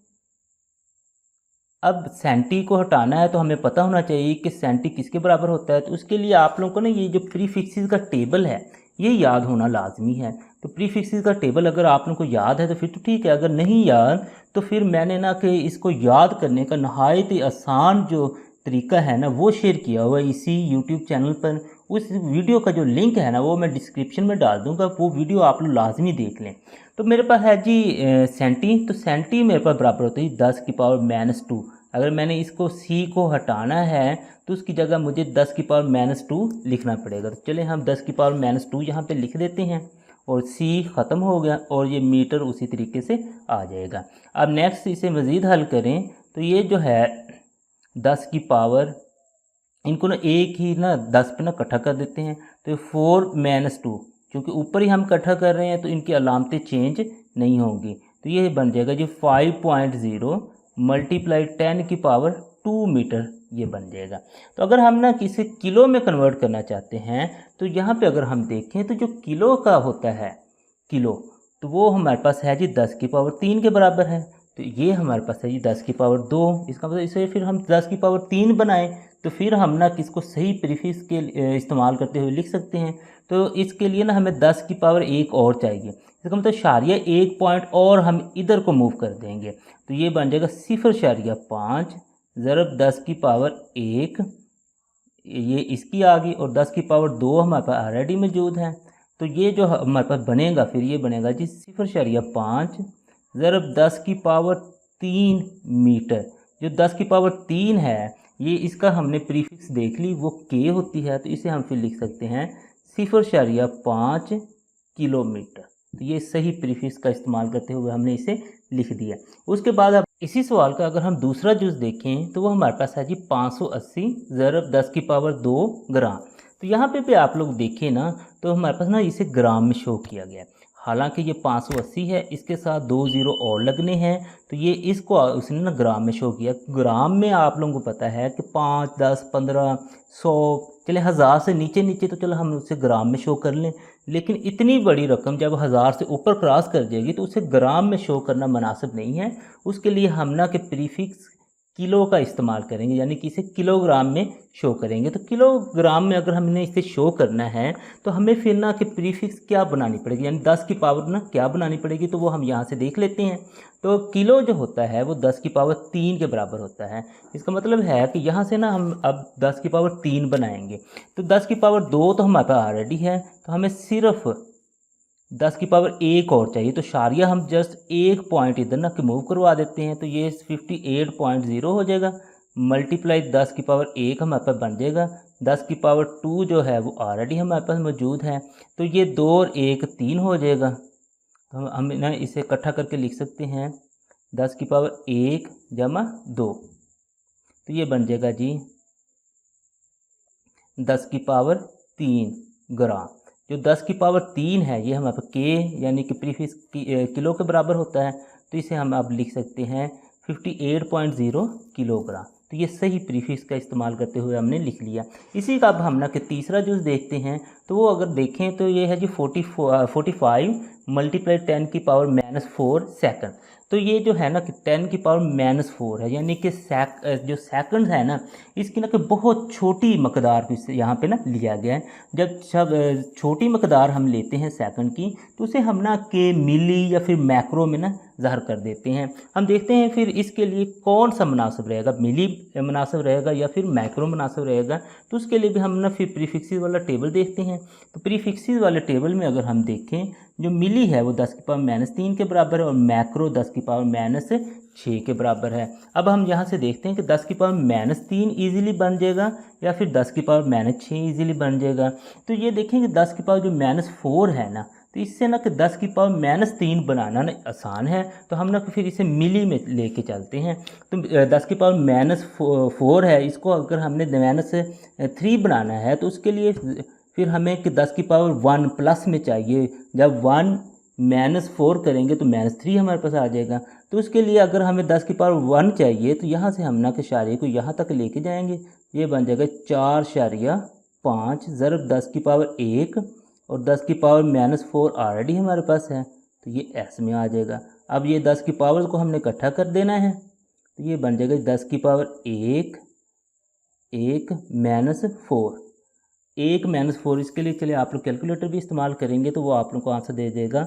अब सेंटी को हटाना है तो हमें पता होना चाहिए कि सेंटी किसके बराबर होता है। तो उसके लिए आप लोगों को ना ये जो प्रीफिक्सेस का टेबल है ये याद होना लाजमी है। तो प्रीफिक्सेस का टेबल अगर आप लोगों को याद है तो फिर तो ठीक है, अगर नहीं याद तो फिर मैंने ना कि इसको याद करने का नहायत ही आसान जो तरीका है ना वो शेयर किया हुआ है इसी यूट्यूब चैनल पर। उस वीडियो का जो लिंक है ना वो मैं डिस्क्रिप्शन में डाल दूँगा, वो वीडियो आप लोग लाजमी देख लें। तो मेरे पास है जी सेंटी। तो सेंटी मेरे पास बराबर होती है 10 की पावर -2। अगर मैंने इसको सी को हटाना है तो उसकी जगह मुझे 10 की पावर -2 लिखना पड़ेगा। तो चले हम 10 की पावर -2 यहाँ पे लिख देते हैं और सी ख़त्म हो गया और ये मीटर उसी तरीके से आ जाएगा। अब नेक्स्ट इसे मज़ीद हल करें तो ये जो है 10 की पावर इनको ना एक ही ना 10 पे ना इकट्ठा कर देते हैं। तो 4 -2 क्योंकि ऊपर ही हम इकट्ठा कर रहे हैं तो इनकी अलामतें चेंज नहीं होंगी। तो ये बन जाएगा जी 5.0 मल्टीप्लाई 10 की पावर 2 मीटर ये बन जाएगा। तो अगर हम ना किसी किलो में कन्वर्ट करना चाहते हैं तो यहाँ पे अगर हम देखें तो जो किलो का होता है किलो, तो वो हमारे पास है जी 10 की पावर 3 के बराबर है। तो ये हमारे पास है जी 10 की पावर 2। इसका मतलब इसे फिर हम 10 की पावर 3 बनाएं तो फिर हम ना किसको सही प्रीफिक्स के इस्तेमाल करते हुए लिख सकते हैं। तो इसके लिए ना हमें 10 की पावर 1 और चाहिए। इसका मतलब शारिया 1 पॉइंट और हम इधर को मूव कर देंगे तो ये बन जाएगा 0.5 ज़रब 10 की पावर 1, ये इसकी आ गई, और 10 की पावर 2 हमारे पास ऑलरेडी मौजूद है। तो ये जो हमारे पास बनेगा फिर ये बनेगा जी 0.5 ज़रब 10 की पावर 3 मीटर। जो 10 की पावर 3 है ये इसका हमने प्रीफिक्स देख ली वो के होती है, तो इसे हम फिर लिख सकते हैं 0.5 किलोमीटर। तो ये सही प्रीफिक्स का इस्तेमाल करते हुए हमने इसे लिख दिया। उसके बाद अब इसी सवाल का अगर हम दूसरा जुज़ देखें तो वो हमारे पास है जी 580 ज़रब 10 की पावर 2 ग्राम। तो यहाँ पे भी आप लोग देखें ना तो हमारे पास ना इसे ग्राम में शो किया गया है। हालांकि ये 580 है, इसके साथ 2 ज़ीरो और लगने हैं तो ये इसको उसने ना ग्राम में शो किया। ग्राम में आप लोगों को पता है कि 5, 10, 15, 100, चले 1000 से नीचे नीचे तो चलो हम उसे ग्राम में शो कर लें, लेकिन इतनी बड़ी रकम जब 1000 से ऊपर क्रॉस कर जाएगी तो उसे ग्राम में शो करना मुनासिब नहीं है। उसके लिए हम ना कि प्रीफिक्स किलो का इस्तेमाल करेंगे, यानी कि इसे किलोग्राम में शो करेंगे। तो किलोग्राम में अगर हमने इसे शो करना है तो हमें फिर ना कि प्रीफिक्स क्या बनानी पड़ेगी, यानी 10 की पावर ना क्या बनानी पड़ेगी, तो वो हम यहाँ से देख लेते हैं। तो किलो जो होता है वो 10 की पावर 3 के बराबर होता है। इसका मतलब है कि यहाँ से ना हम अब 10 की पावर 3 बनाएंगे। तो 10 की पावर 2 तो हमारे पास ऑलरेडी है, तो हमें सिर्फ 10 की पावर 1 और चाहिए। तो शारिया हम जस्ट एक पॉइंट इधर ना कि मूव करवा देते हैं तो ये 58.0 हो जाएगा। मल्टीप्लाई 10 की पावर 1 हमारे पास बन जाएगा, 10 की पावर 2 जो है वो ऑलरेडी हमारे पास मौजूद है, तो ये 2 और 1 3 हो जाएगा। तो हम ना इसे इकट्ठा करके लिख सकते हैं 10 की पावर 1 जमा 2, तो ये बन जाएगा जी 10 की पावर 3 ग्राम। जो 10 की पावर 3 है ये हमारे पास के यानी कि प्रीफिक्स किलो के बराबर होता है, तो इसे हम अब लिख सकते हैं 58.0 किलोग्राम। तो ये सही प्रीफिक्स का इस्तेमाल करते हुए हमने लिख लिया। इसी का अब हम ना कि तीसरा जो देखते हैं, तो वो अगर देखें तो ये है जी 45 मल्टीप्लाई 10 की पावर -4 सेकंड। तो ये जो है ना कि 10 की पावर -4 है, यानी कि जो सेकंड है ना, इसकी ना कि बहुत छोटी मकदार को यहाँ पे ना लिया गया है। जब छोटी मकदार हम लेते हैं सेकंड की, तो उसे हम ना के मिली या फिर मैक्रो में ना ज़ाहिर कर देते हैं। हम देखते हैं फिर इसके लिए कौन सा मुनासिब रहेगा, मिली मुनासिब रहेगा या फिर मैक्रो मुनासिब रहेगा। तो उसके लिए भी हम ना फिर प्रीफिक्सेस वाला टेबल देखते हैं। तो प्रीफिक्सेस वाले टेबल में अगर हम देखें, जो मिली है वो 10 की पावर -3 के बराबर है और मैक्रो 10 की पावर -6 के बराबर है। अब हम यहाँ से देखते हैं कि 10 की पावर -3 ईजिली बन जाएगा या फिर 10 की पावर -6 ईजिली बन जाएगा। तो ये देखें कि 10 की पावर जो -4 है ना, तो इससे ना कि 10 की पावर -3 बनाना ना आसान है, तो हम ना फिर इसे मिली में लेके चलते हैं। तो 10 की पावर -4 है, इसको अगर हमने -3 बनाना है तो उसके लिए फिर हमें कि 10 की पावर 1 प्लस में चाहिए। जब 1 -4 करेंगे तो -3 हमारे पास आ जाएगा। तो उसके लिए अगर हमें 10 की पावर 1 चाहिए, तो यहाँ से हम ना के शारे को यहाँ तक लेके जाएंगे। ये बन जाएगा 4.5 ज़रब 10 की पावर 1 और 10 की पावर -4 ऑलरेडी हमारे पास है, तो ये एस में आ जाएगा। अब ये 10 की पावर को हमने इकट्ठा कर देना है, तो ये बन जाएगा 10 की पावर 1 -4 1 -4। इसके लिए चलिए आप लोग कैलकुलेटर भी इस्तेमाल करेंगे तो वो आप लोग को आंसर दे देगा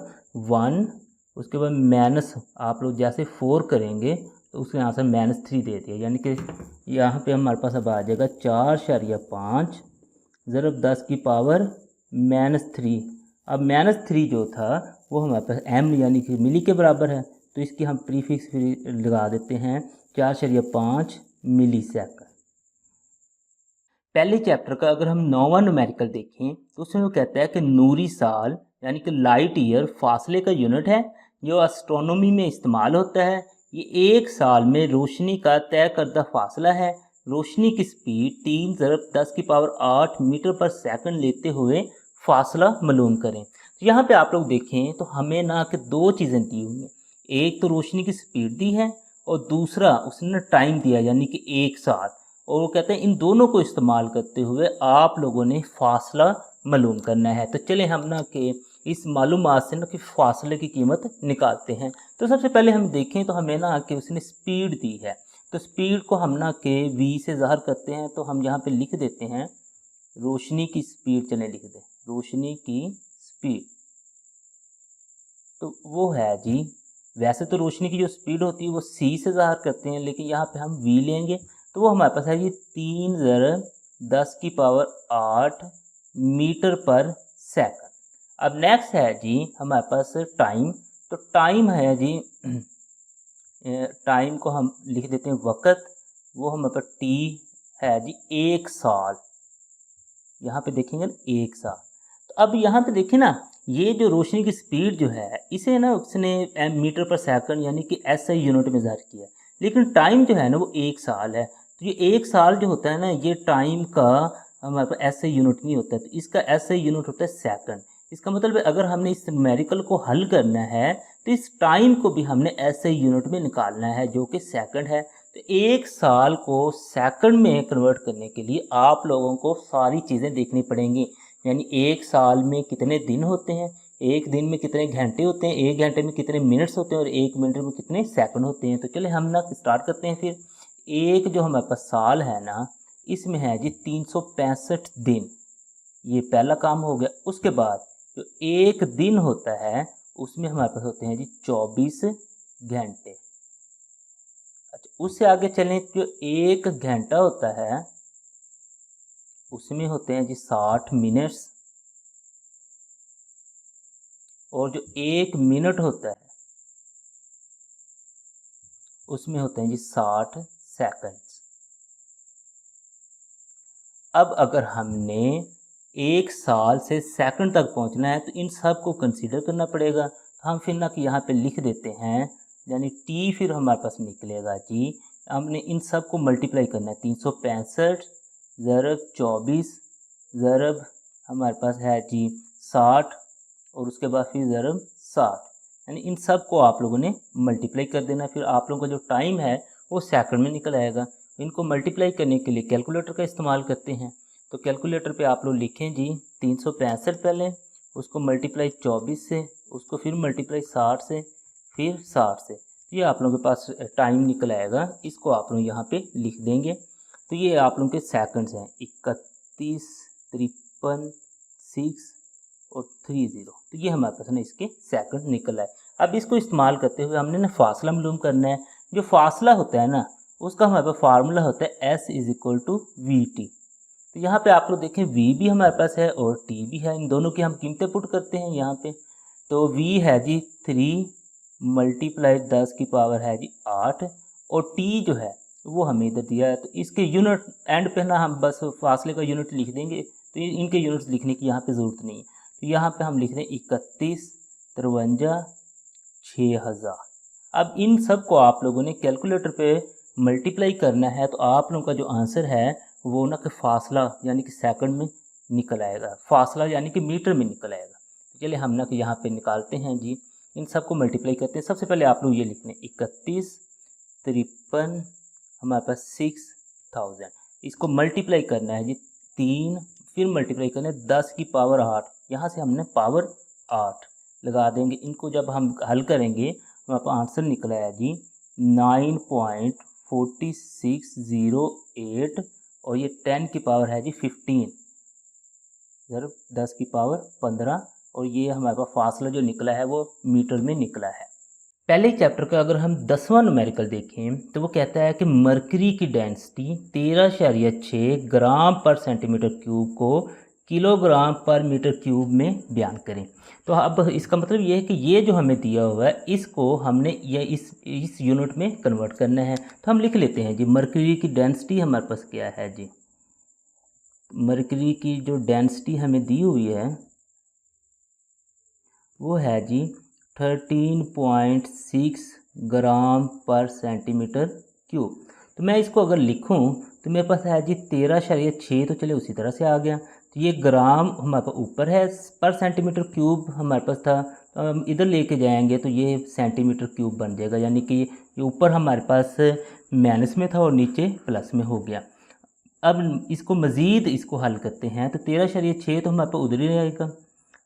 1। उसके बाद माइनस आप लोग जैसे 4 करेंगे तो उसके आंसर -3 दे दिया, यानी कि यहाँ पे हमारे पास अब आ जाएगा 4.5 ज़रब 10 की पावर -3। अब -3 जो था वो हमारे पास m यानी कि मिली के बराबर है, तो इसकी हम प्रीफिक्स फिर लगा देते हैं 4.5 मिली सेकंड। पहले चैप्टर का अगर हम 9वां न्यूमेरिकल देखें तो उसमें वो कहता है कि नूरी साल यानी कि लाइट ईयर फासले का यूनिट है जो एस्ट्रोनॉमी में इस्तेमाल होता है। ये एक साल में रोशनी का तय करदा फासला है। रोशनी की स्पीड 3 ज़रब 10 की पावर 8 मीटर पर सेकंड लेते हुए फासला मालूम करें। तो यहाँ पे आप लोग देखें तो हमें ना कि दो चीज़ें दी हुई हैं, एक तो रोशनी की स्पीड दी है और दूसरा उसने टाइम दिया यानी कि एक साल। और वो कहते हैं इन दोनों को इस्तेमाल करते हुए आप लोगों ने फासला मालूम करना है। तो चले हम ना कि इस मालूमात से ना कि फासले की कीमत निकालते हैं। तो सबसे पहले हम देखें तो हमें ना कि उसने स्पीड दी है, तो स्पीड को हम ना के v से ज़ाहिर करते हैं। तो हम यहाँ पे लिख देते हैं रोशनी की स्पीड, चलें लिख दें रोशनी की स्पीड, तो वो है जी, वैसे तो रोशनी की जो स्पीड होती है वो c से ज़ाहिर करते हैं, लेकिन यहाँ पे हम v लेंगे तो वो हमारे पास है ये 3 ज़रब 10 की पावर 8 मीटर पर सेकंड। अब नेक्स्ट है जी हमारे पास टाइम, तो टाइम है जी टाइम को हम लिख देते हैं वक़्त, वो हमारे पास t है जी 1 साल। यहाँ पे देखेंगे ना 1 साल। तो अब यहाँ पे देखिए ना, ये जो रोशनी की स्पीड जो है इसे ना उसने मीटर पर सेकंड यानी कि SI यूनिट में ज़ाहिर किया, लेकिन टाइम जो है ना वो 1 साल है। तो ये 1 साल जो होता है ना, ये टाइम का हमारे पास SI यूनिट नहीं होता, तो इसका SI यूनिट होता है सेकंड। इसका मतलब है अगर हमने इस न्यूमेरिकल को हल करना है तो इस टाइम को भी हमने SI यूनिट में निकालना है जो कि सेकंड है। तो 1 साल को सेकंड में कन्वर्ट करने के लिए आप लोगों को सारी चीज़ें देखनी पड़ेंगी, यानी 1 साल में कितने दिन होते हैं, एक दिन में कितने घंटे होते हैं, एक घंटे में कितने मिनट्स होते हैं और एक मिनट में कितने सेकंड होते हैं। तो चले हम ना स्टार्ट करते हैं। फिर एक जो हमारे पास साल है ना, इसमें है जी 365 दिन, ये पहला काम हो गया। उसके बाद जो एक दिन होता है उसमें हमारे पास होते हैं जी 24 घंटे। अच्छा, उससे आगे चलें, जो एक घंटा होता है उसमें होते हैं जी 60 मिनट्स, और जो एक मिनट होता है उसमें होते हैं जी 60 सेकंड्स। अब अगर हमने 1 साल से सेकंड तक पहुंचना है तो इन सब को कंसीडर करना पड़ेगा। तो हम फिर ना कि यहाँ पे लिख देते हैं, यानी टी फिर हमारे पास निकलेगा जी, हमने इन सब को मल्टीप्लाई करना है। 365 ज़रब 24 ज़रब हमारे पास है जी 60 और उसके बाद फिर ज़रब 60, यानी इन सब को आप लोगों ने मल्टीप्लाई कर देना। फिर आप लोगों का जो टाइम है वो सेकंड में निकल आएगा। इनको मल्टीप्लाई करने के लिए कैलकुलेटर का इस्तेमाल करते हैं। तो कैलकुलेटर पे आप लोग लिखें जी 365 पहले, उसको मल्टीप्लाई 24 से, उसको फिर मल्टीप्लाई 60 से, फिर 60 से, तो ये आप लोगों के पास टाइम निकल आएगा। इसको आप लोग यहाँ पे लिख देंगे। तो ये आप लोगों के सेकंड्स हैं 31, 53, 6 और 30। तो ये हमारे पास ना इसके सेकंड निकल आए। अब इसको इस्तेमाल करते हुए हमने ना फासला मालूम करना है। जो फासला होता है ना उसका हमारे पास फार्मूला होता है S = VT। तो यहाँ पे आप लोग देखें V भी हमारे पास है और T भी है, इन दोनों की हम कीमतें पुट करते हैं यहाँ पे। तो V है जी 3 × 10⁻⁸ है जी 8 और T जो है वो हमें इधर दिया है। तो इसके यूनिट एंड पे ना हम बस फासले का यूनिट लिख देंगे, तो इनके यूनिट्स लिखने की यहाँ पे ज़रूरत नहीं है। तो यहाँ पे हम लिख रहे हैं 31, 53, 6000। अब इन सब को आप लोगों ने कैलकुलेटर पे मल्टीप्लाई करना है, तो आप लोगों का जो आंसर है वो ना कि फासला यानी कि सेकंड में निकल आएगा, फासला यानी कि मीटर में निकल आएगा। तो चलिए हम ना कि यहाँ पे निकालते हैं जी, इन सब को मल्टीप्लाई करते हैं। सबसे पहले आप लोग ये लिख लें 31, 53 हमारे पास 6000, इसको मल्टीप्लाई करना है जी 3, फिर मल्टीप्लाई करना है 10⁸ 8, यहाँ से हमने पावर 8 लगा देंगे। इनको जब हम हल करेंगे हमारे पास आंसर निकला है जी 9.4608 और ये 10 की पावर है जी 15 ज़रब 10⁻15 और ये हमारे पास फासला जो निकला है वो मीटर में निकला है। पहले ही चैप्टर का अगर हम 10वां न्यूमेरिकल देखें तो वो कहता है कि मरकरी की डेंसिटी 13.6 ग्राम पर सेंटीमीटर क्यूब को किलोग्राम पर मीटर क्यूब में बयान करें। तो अब इसका मतलब ये है कि ये जो हमें दिया हुआ है इसको हमने ये इस यूनिट में कन्वर्ट करना है। तो हम लिख लेते हैं जी मरकरी की डेंसिटी हमारे पास क्या है जी, मरकरी की जो डेंसिटी हमें दी हुई है वो है जी 13.6 ग्राम पर सेंटीमीटर क्यूब। तो मैं इसको अगर लिखूं तो मेरे पास है जी 13.6, तो चले उसी तरह से आ गया। तो ये ग्राम हमारे पास ऊपर है, पर सेंटीमीटर क्यूब हमारे पास था, तो हम इधर लेके जाएंगे तो ये सेंटीमीटर क्यूब बन जाएगा, यानी कि ये ऊपर हमारे पास माइनस में था और नीचे प्लस में हो गया। अब इसको मज़ीद इसको हल करते हैं तो 13.6 तो हमारे पास उधर ही रहेगा।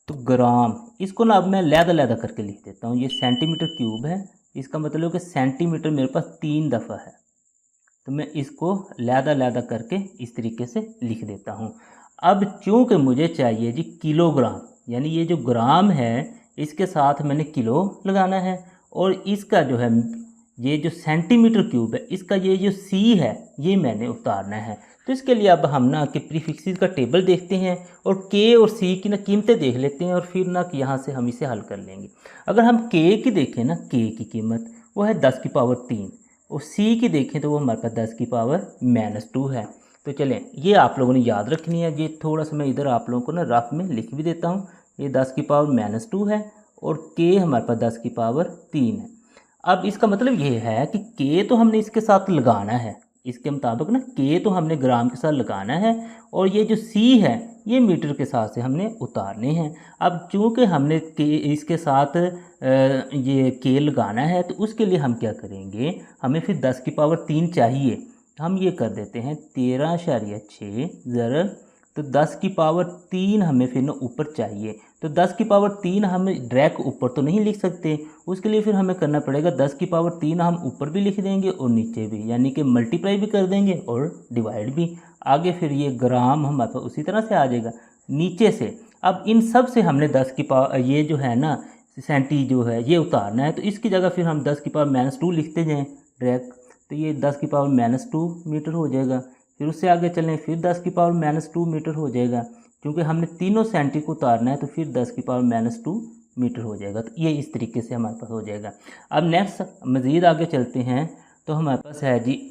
तो ग्राम, इसको ना अब मैं लैदा करके लिख देता हूँ। ये सेंटीमीटर क्यूब है, इसका मतलब कि सेंटीमीटर मेरे पास 3 दफ़ा है, तो मैं इसको लैदा करके इस तरीके से लिख देता हूँ। अब चूँकि मुझे चाहिए जी किलोग्राम, यानी ये जो ग्राम है इसके साथ मैंने किलो लगाना है, और इसका जो है ये जो सेंटीमीटर क्यूब है इसका ये जो सी है ये मैंने उतारना है। तो इसके लिए अब हम ना कि प्रीफिक्सेस का टेबल देखते हैं और के और सी की ना कीमतें देख लेते हैं और फिर ना कि यहाँ से हम इसे हल कर लेंगे। अगर हम के की देखें ना, के की कीमत वो है 10⁻3 और सी की देखें तो वो हमारे पास 10⁻−2 है। तो चलें ये आप लोगों ने याद रखनी है। ये थोड़ा सा मैं इधर आप लोगों को ना रफ में लिख भी देता हूँ। ये 10⁻−2 है और के हमारे पास 10⁻3 है। अब इसका मतलब ये है कि के तो हमने इसके साथ लगाना है, इसके मुताबिक ना के तो हमने ग्राम के साथ लगाना है और ये जो सी है ये मीटर के साथ से हमने उतारने हैं। अब चूँकि हमने के इसके साथ ये के लगाना है तो उसके लिए हम क्या करेंगे, हमें फिर 10⁻3 चाहिए। हम ये कर देते हैं 13.6 ज़रब, तो 10⁻3 हमें फिर ना ऊपर चाहिए। तो 10⁻3 हम डायरेक्ट ऊपर तो नहीं लिख सकते, उसके लिए फिर हमें करना पड़ेगा 10⁻3 हम ऊपर भी लिख देंगे और नीचे भी, यानी कि मल्टीप्लाई भी कर देंगे और डिवाइड भी। आगे फिर ये ग्राम हमारे पास उसी तरह से आ जाएगा नीचे से। अब इन सब से हमने ये जो है ना सेंटी जो है ये उतारना है, तो इसकी जगह फिर हम 10⁻−2 लिखते जाएँ डायरेक्ट, तो ये 10⁻−2 मीटर हो जाएगा। फिर उससे आगे चलें फिर 10⁻−2 मीटर हो जाएगा, क्योंकि हमने तीनों सेंटी को उतारना है तो फिर 10⁻−2 मीटर हो जाएगा। तो ये इस तरीके से हमारे पास हो जाएगा। अब नेक्स्ट मज़ीद आगे चलते हैं तो हमारे पास है जी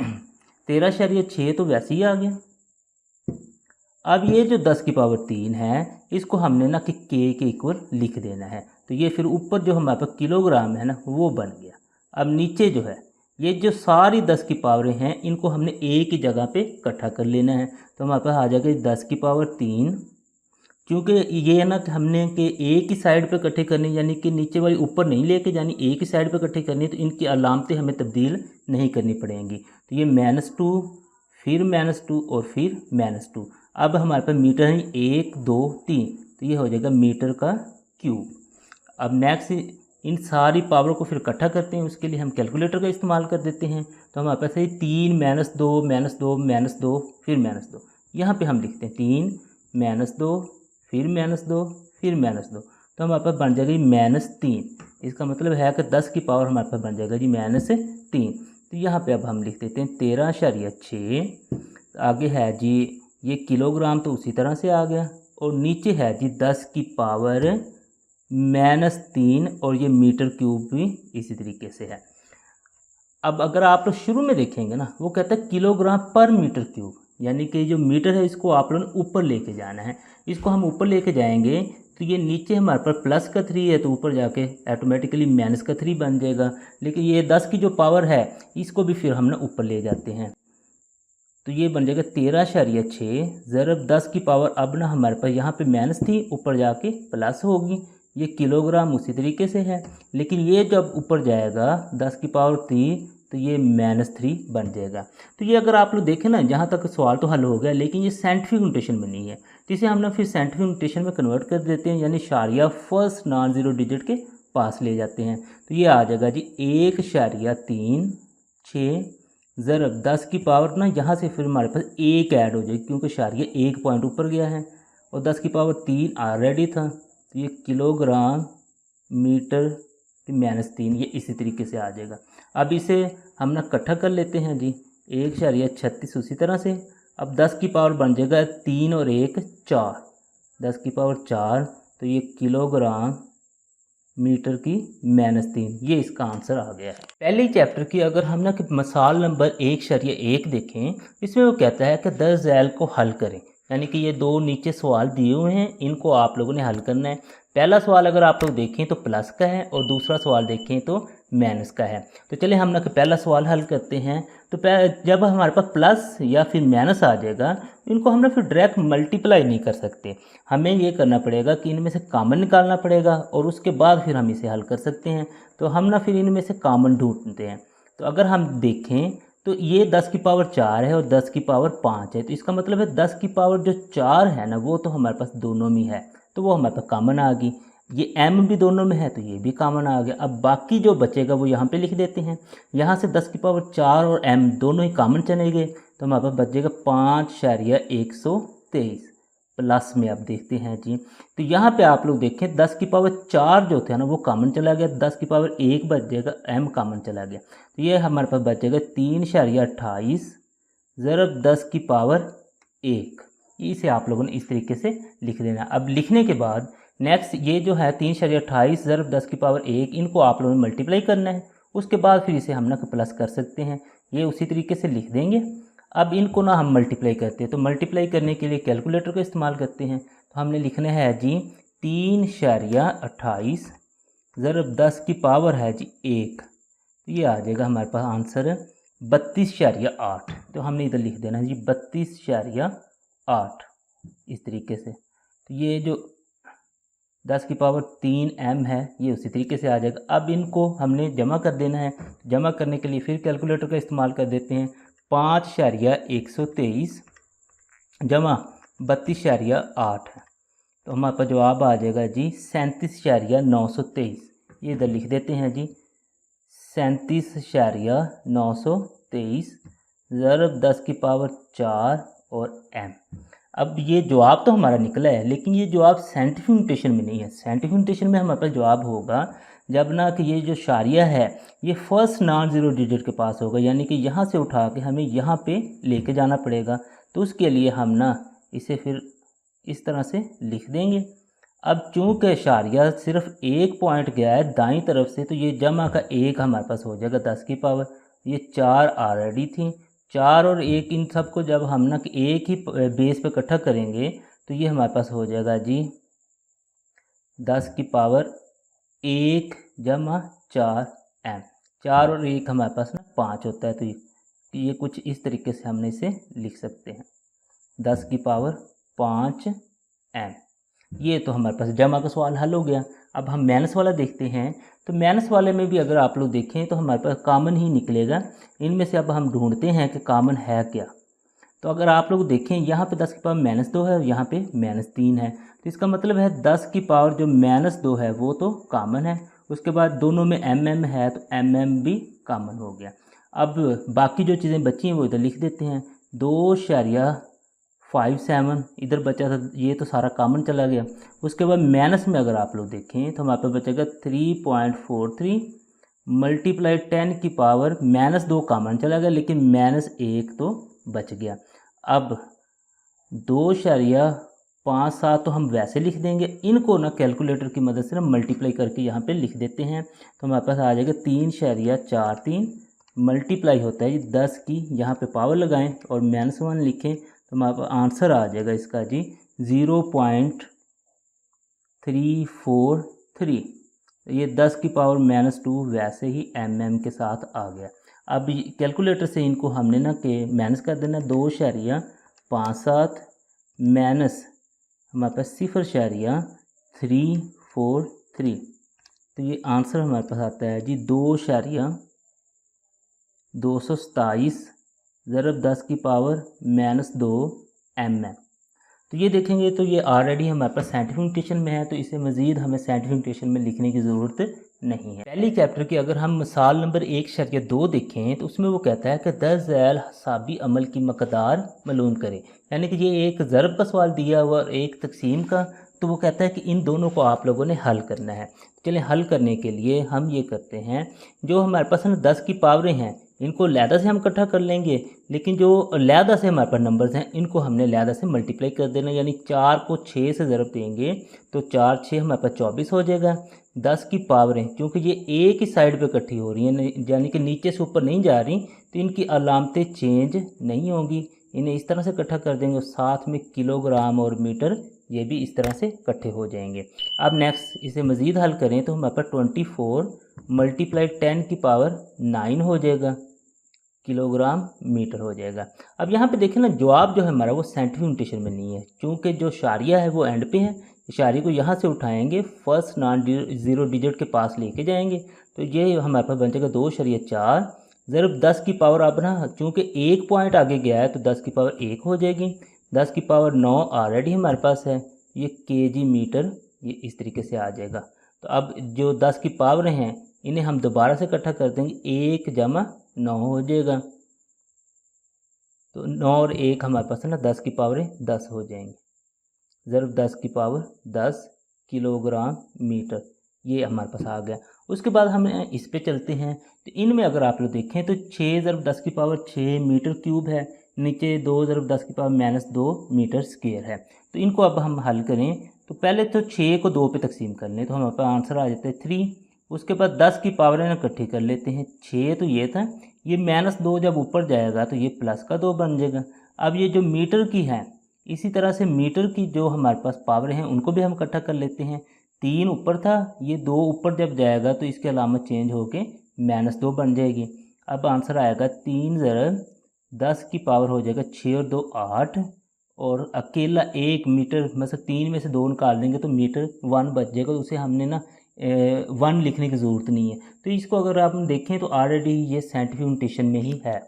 13.6 तो वैसे ही आ गया। अब ये जो 10 की पावर 3 है इसको हमने ना कि के इक्वल लिख देना है, तो ये फिर ऊपर जो हमारे पास किलोग्राम है ना वो बन गया। अब नीचे जो है ये जो सारी 10 की पावरें हैं इनको हमने एक ही जगह पे इकट्ठा कर लेना है, तो हमारे पास आ जाएगा 10 की पावर 3। क्योंकि ये है ना कि हमने कि एक ही साइड पे इकट्ठे करनी, यानी कि नीचे वाली ऊपर नहीं लेके जानी, एक ही साइड पे इकट्ठे करनी, तो इनकी अलामतें हमें तब्दील नहीं करनी पड़ेंगी। तो ये -2 फिर -2 और फिर -2। अब हमारे पास मीटर है 1 2 3, तो ये हो जाएगा मीटर का क्यूब। अब नेक्स्ट इन सारी पावर को फिर इकट्ठा करते हैं, उसके लिए हम कैलकुलेटर का इस्तेमाल कर देते हैं। तो हमारे पास है 3 -2 -2 -2 फिर -2। यहाँ पे हम लिखते हैं 3 -2 फिर -2 फिर -2, तो हमारे पास बन जाएगा जी -3। इसका मतलब है कि 10 की पावर हमारे पास बन जाएगा जी -3। तो यहाँ पे अब हम लिख देते हैं 13.6। आगे है जी ये किलोग्राम, तो उसी तरह से आ गया, और नीचे है जी 10 की पावर -3 और ये मीटर क्यूब भी इसी तरीके से है। अब अगर आप लोग शुरू में देखेंगे ना वो कहता है किलोग्राम पर मीटर क्यूब, यानी कि जो मीटर है इसको आप लोगों ने ऊपर लेके जाना है। इसको हम ऊपर लेके जाएंगे तो ये नीचे हमारे पास प्लस का 3 है, तो ऊपर जाके ऑटोमेटिकली माइनस का 3 बन जाएगा। लेकिन ये 10 की जो पावर है इसको भी फिर हम ना ऊपर ले जाते हैं, तो ये बन जाएगा 13.6 ज़रब 10 की पावर। अब ना हमारे पास यहाँ पे माइनस थी, ऊपर जाके प्लस होगी। ये किलोग्राम उसी तरीके से है, लेकिन ये जब ऊपर जाएगा 10 की पावर 3 तो ये -3 बन जाएगा। तो ये अगर आप लोग देखें ना, जहाँ तक सवाल तो हल हो गया, लेकिन ये साइंटिफिक नोटेशन में नहीं है, तो इसे हम ना फिर साइंटिफिक नोटेशन में कन्वर्ट कर देते हैं, यानी Shariya first non zero digit के पास ले जाते हैं। तो ये आ जाएगा जी 1.36 ज़रब 10 की पावर ना, यहाँ से फिर हमारे पास एक ऐड हो जाएगी क्योंकि शारिया एक पॉइंट ऊपर गया है, और 10 की पावर 3 ऑलरेडी था, तो ये किलोग्राम मीटर -3 ये इसी तरीके से आ जाएगा। अब इसे हम ना इकट्ठा कर लेते हैं जी 1.36 उसी तरह से। अब 10 की पावर बन जाएगा 3 और 1 4, 10 की पावर 4, तो ये किलोग्राम मीटर की -3, ये इसका आंसर आ गया है। पहले ही चैप्टर की अगर हम ना कि मिसाल नंबर 1.1 देखें, इसमें वो कहता है कि 10 ज़ैल को हल करें, यानी कि ये दो नीचे सवाल दिए हुए हैं, इनको आप लोगों ने हल करना है। पहला सवाल अगर आप लोग देखें तो प्लस का है, और दूसरा सवाल देखें तो माइनस का है। तो चलिए हम ना कि पहला सवाल हल करते हैं। तो जब हमारे पास प्लस या फिर माइनस आ जाएगा, इनको हम ना फिर डायरेक्ट मल्टीप्लाई नहीं कर सकते, हमें ये करना पड़ेगा कि इनमें से कॉमन निकालना पड़ेगा, और उसके बाद फिर हम इसे हल कर सकते हैं। तो हम ना फिर इनमें से कॉमन ढूंढते हैं। तो अगर हम देखें तो ये 10 की पावर 4 है और 10 की पावर 5 है, तो इसका मतलब है 10 की पावर जो 4 है ना वो तो हमारे पास दोनों में है, तो वो हमारे पास कॉमन आ गई। ये m भी दोनों में है तो ये भी कॉमन आ गया। अब बाकी जो बचेगा वो यहाँ पे लिख देते हैं। यहाँ से 10 की पावर 4 और m दोनों ही कॉमन चले गए, तो हमारे पास बचेगा 5.123 प्लस में। अब देखते हैं जी, तो यहाँ पे आप लोग देखें 10 की पावर 4 जो थे ना वो कॉमन चला गया, 10 की पावर 1 बच जाएगा, m कॉमन चला गया, तो ये हमारे पास बचेगा 3.28 ज़रब 10 की पावर 1। इसे आप लोगों ने इस तरीके से लिख देना। अब लिखने के बाद नेक्स्ट ये जो है 3.28 ज़रब 10 की पावर 1, इनको आप लोगों ने मल्टीप्लाई करना है, उसके बाद फिर इसे हम ना प्लस कर सकते हैं, ये उसी तरीके से लिख देंगे। अब इनको ना हम मल्टीप्लाई करते हैं, तो मल्टीप्लाई करने के लिए कैलकुलेटर का इस्तेमाल करते हैं। तो हमने लिखना है जी 3.28 ज़रब 10 की पावर है जी 1, तो ये आ जाएगा हमारे पास आंसर 32.8। तो हमने इधर लिख देना है जी 32.8 इस तरीके से। तो ये जो 10 की पावर 3 m है ये उसी तरीके से आ जाएगा। अब इनको हमने जमा कर देना है, जमा करने के लिए फिर कैलकुलेटर का इस्तेमाल कर देते हैं। 5.123 जमा 32.8 है, तो हमारे पास जवाब आ जाएगा जी 37.923। ये इधर लिख देते हैं जी 37.923 ज़रब 10 की पावर 4 और m। अब ये जवाब तो हमारा निकला है, लेकिन ये जवाब साइंटिफिक नोटेशन में नहीं है। साइंटिफिक नोटेशन में हमारे पास जवाब होगा जब ना कि ये जो शारिया है ये फर्स्ट नॉन ज़ीरो डिजिट के पास होगा, यानी कि यहाँ से उठा के हमें यहाँ पे लेके जाना पड़ेगा। तो उसके लिए हम ना इसे फिर इस तरह से लिख देंगे। अब चूँकि शारिया सिर्फ एक पॉइंट गया है दाईं तरफ से, तो ये जमा का 1 हमारे पास हो जाएगा 10 की पावर, ये 4 ऑलरेडी थी, 4 और 1 इन सब को जब हम ना एक ही बेस पे इकट्ठा करेंगे तो ये हमारे पास हो जाएगा जी 10 की पावर 1 जमा 4 m। 4 और 1 हमारे पास ना 5 होता है, तो ये कुछ इस तरीके से हमने इसे लिख सकते हैं 10 की पावर 5 m। ये तो हमारे पास जमा का सवाल हल हो गया। अब हम माइनस वाला देखते हैं, तो माइनस वाले में भी अगर आप लोग देखें तो हमारे पास कॉमन ही निकलेगा। इनमें से अब हम ढूंढते हैं कि कॉमन है क्या। तो अगर आप लोग देखें यहाँ पे 10 की पावर -2 है और यहाँ पे -3 है, तो इसका मतलब है 10 की पावर जो -2 है वो तो कॉमन है। उसके बाद दोनों में mm है तो mm भी कॉमन हो गया। अब बाकी जो चीज़ें बची हैं वो इधर लिख देते हैं। 2.57 इधर बचा था, ये तो सारा कॉमन चला गया। उसके बाद माइनस में अगर आप लोग देखें तो हमारे पास बचेगा 3.43 मल्टीप्लाई 10 की पावर -2 कॉमन चला गया, लेकिन -1 तो बच गया। अब 2.57 तो हम वैसे लिख देंगे, इनको ना कैलकुलेटर की मदद से ना मल्टीप्लाई करके यहाँ पे लिख देते हैं, तो हमारे पास आ जाएगा 3.43 मल्टीप्लाई होता है जी 10 की, यहाँ पे पावर लगाएं और -1 लिखें तो हमारे पास आंसर आ जाएगा इसका जी 0.343। ये 10 की पावर -2 वैसे ही mm के साथ आ गया। अब कैलकुलेटर से इनको हमने ना के माइनस कर देना, 2.57 माइनस हमारे पास 0.343, तो ये आंसर हमारे पास आता है जी 2.227 ज़रब 10 की पावर -2 mm। तो ये देखेंगे तो ये ऑलरेडी हमारे पास साइंटिफिक नोटेशन में है, तो इसे मज़ीद हमें साइंटिफिक नोटेशन में लिखने की ज़रूरत नहीं है। पहली चैप्टर की अगर हम मिसाल नंबर 1.2 देखें तो उसमें वो कहता है कि 10 ज़ैल हसाबी अमल की मकदार मालूम करें, यानी कि ये एक ज़रब का सवाल दिया हुआ और एक तकसीम का, तो वो कहता है कि इन दोनों को आप लोगों ने हल करना है। चलें हल करने के लिए हम ये करते हैं, जो हमारे पास ना 10 की पावरें हैं इनको लैदा से हम इकट्ठा कर लेंगे, लेकिन जो लैदा से हमारे पास नंबर्स हैं इनको हमने लैदा से मल्टीप्लाई कर देना, यानी 4 को 6 से ज़रब देंगे तो 4 6 हमारे पास 24 हो जाएगा। 10 की पावरें क्योंकि ये एक ही साइड पे इकट्ठी हो रही हैं, यानी कि नीचे से ऊपर नहीं जा रही, तो इनकी अलामतें चेंज नहीं होंगी। इन्हें इस तरह से इकट्ठा कर देंगे और साथ में किलोग्राम और मीटर ये भी इस तरह से इकट्ठे हो जाएंगे। अब नेक्स्ट इसे मज़ीद हल करें तो हमारे पास 24 मल्टीप्लाई 10 की पावर 9 हो जाएगा, किलोग्राम मीटर हो जाएगा। अब यहाँ पे देखें ना, जवाब जो है हमारा वो साइंटिफिक नोटेशन में नहीं है, क्योंकि जो इशारिया है वो एंड पे है। इशारे को यहाँ से उठाएंगे, फर्स्ट नॉन ज़ीरो डिजिट के पास लेके जाएंगे, तो ये हमारे पास बन जाएगा 2.4 ज़रब 10 की पावर। अब ना चूँकि एक पॉइंट आगे गया है तो 10 की पावर 1 हो जाएगी। 10 की पावर 9 ऑलरेडी हमारे पास है, ये केजी मीटर ये इस तरीके से आ जाएगा। तो अब जो 10 की पावर हैं इन्हें हम दोबारा से इकट्ठा कर देंगे, 1 जमा 9 हो जाएगा, तो 9 और 1 हमारे पास है ना 10 की पावर 10 हो जाएंगे, ज़रब 10 की पावर 10 किलोग्राम मीटर, ये हमारे पास आ गया। उसके बाद हम इस पे चलते हैं, तो इनमें अगर आप लोग देखें तो 6 ज़रब 10 की पावर 6 मीटर क्यूब है, नीचे 2 ज़रब 10 की पावर -2 मीटर स्क्वायर है। तो इनको अब हम हल करें तो पहले तो 6 को 2 पे तकसीम कर लें तो हमारे पास आंसर आ जाता है 3। उसके बाद 10 की पावर ना इकट्ठी कर लेते हैं, 6 तो ये था, ये -2 जब ऊपर जाएगा तो ये प्लस का 2 बन जाएगा। अब ये जो मीटर की है, इसी तरह से मीटर की जो हमारे पास पावर हैं उनको भी हम इकट्ठा कर लेते हैं। 3 ऊपर था, ये 2 ऊपर जब जाएगा तो इसकी अलामत चेंज होके -2 बन जाएगी। अब आंसर आएगा 3 ज़रब 10 की पावर हो जाएगा 6 और 2 8, और अकेला 1 मीटर, मतलब 3 में से 2 निकाल देंगे तो मीटर 1 बच जाएगा, तो उसे हमने ना 1 लिखने की ज़रूरत नहीं है। तो इसको अगर आप देखें तो ऑलरेडी ये साइंटिफिक नोटेशन में ही है।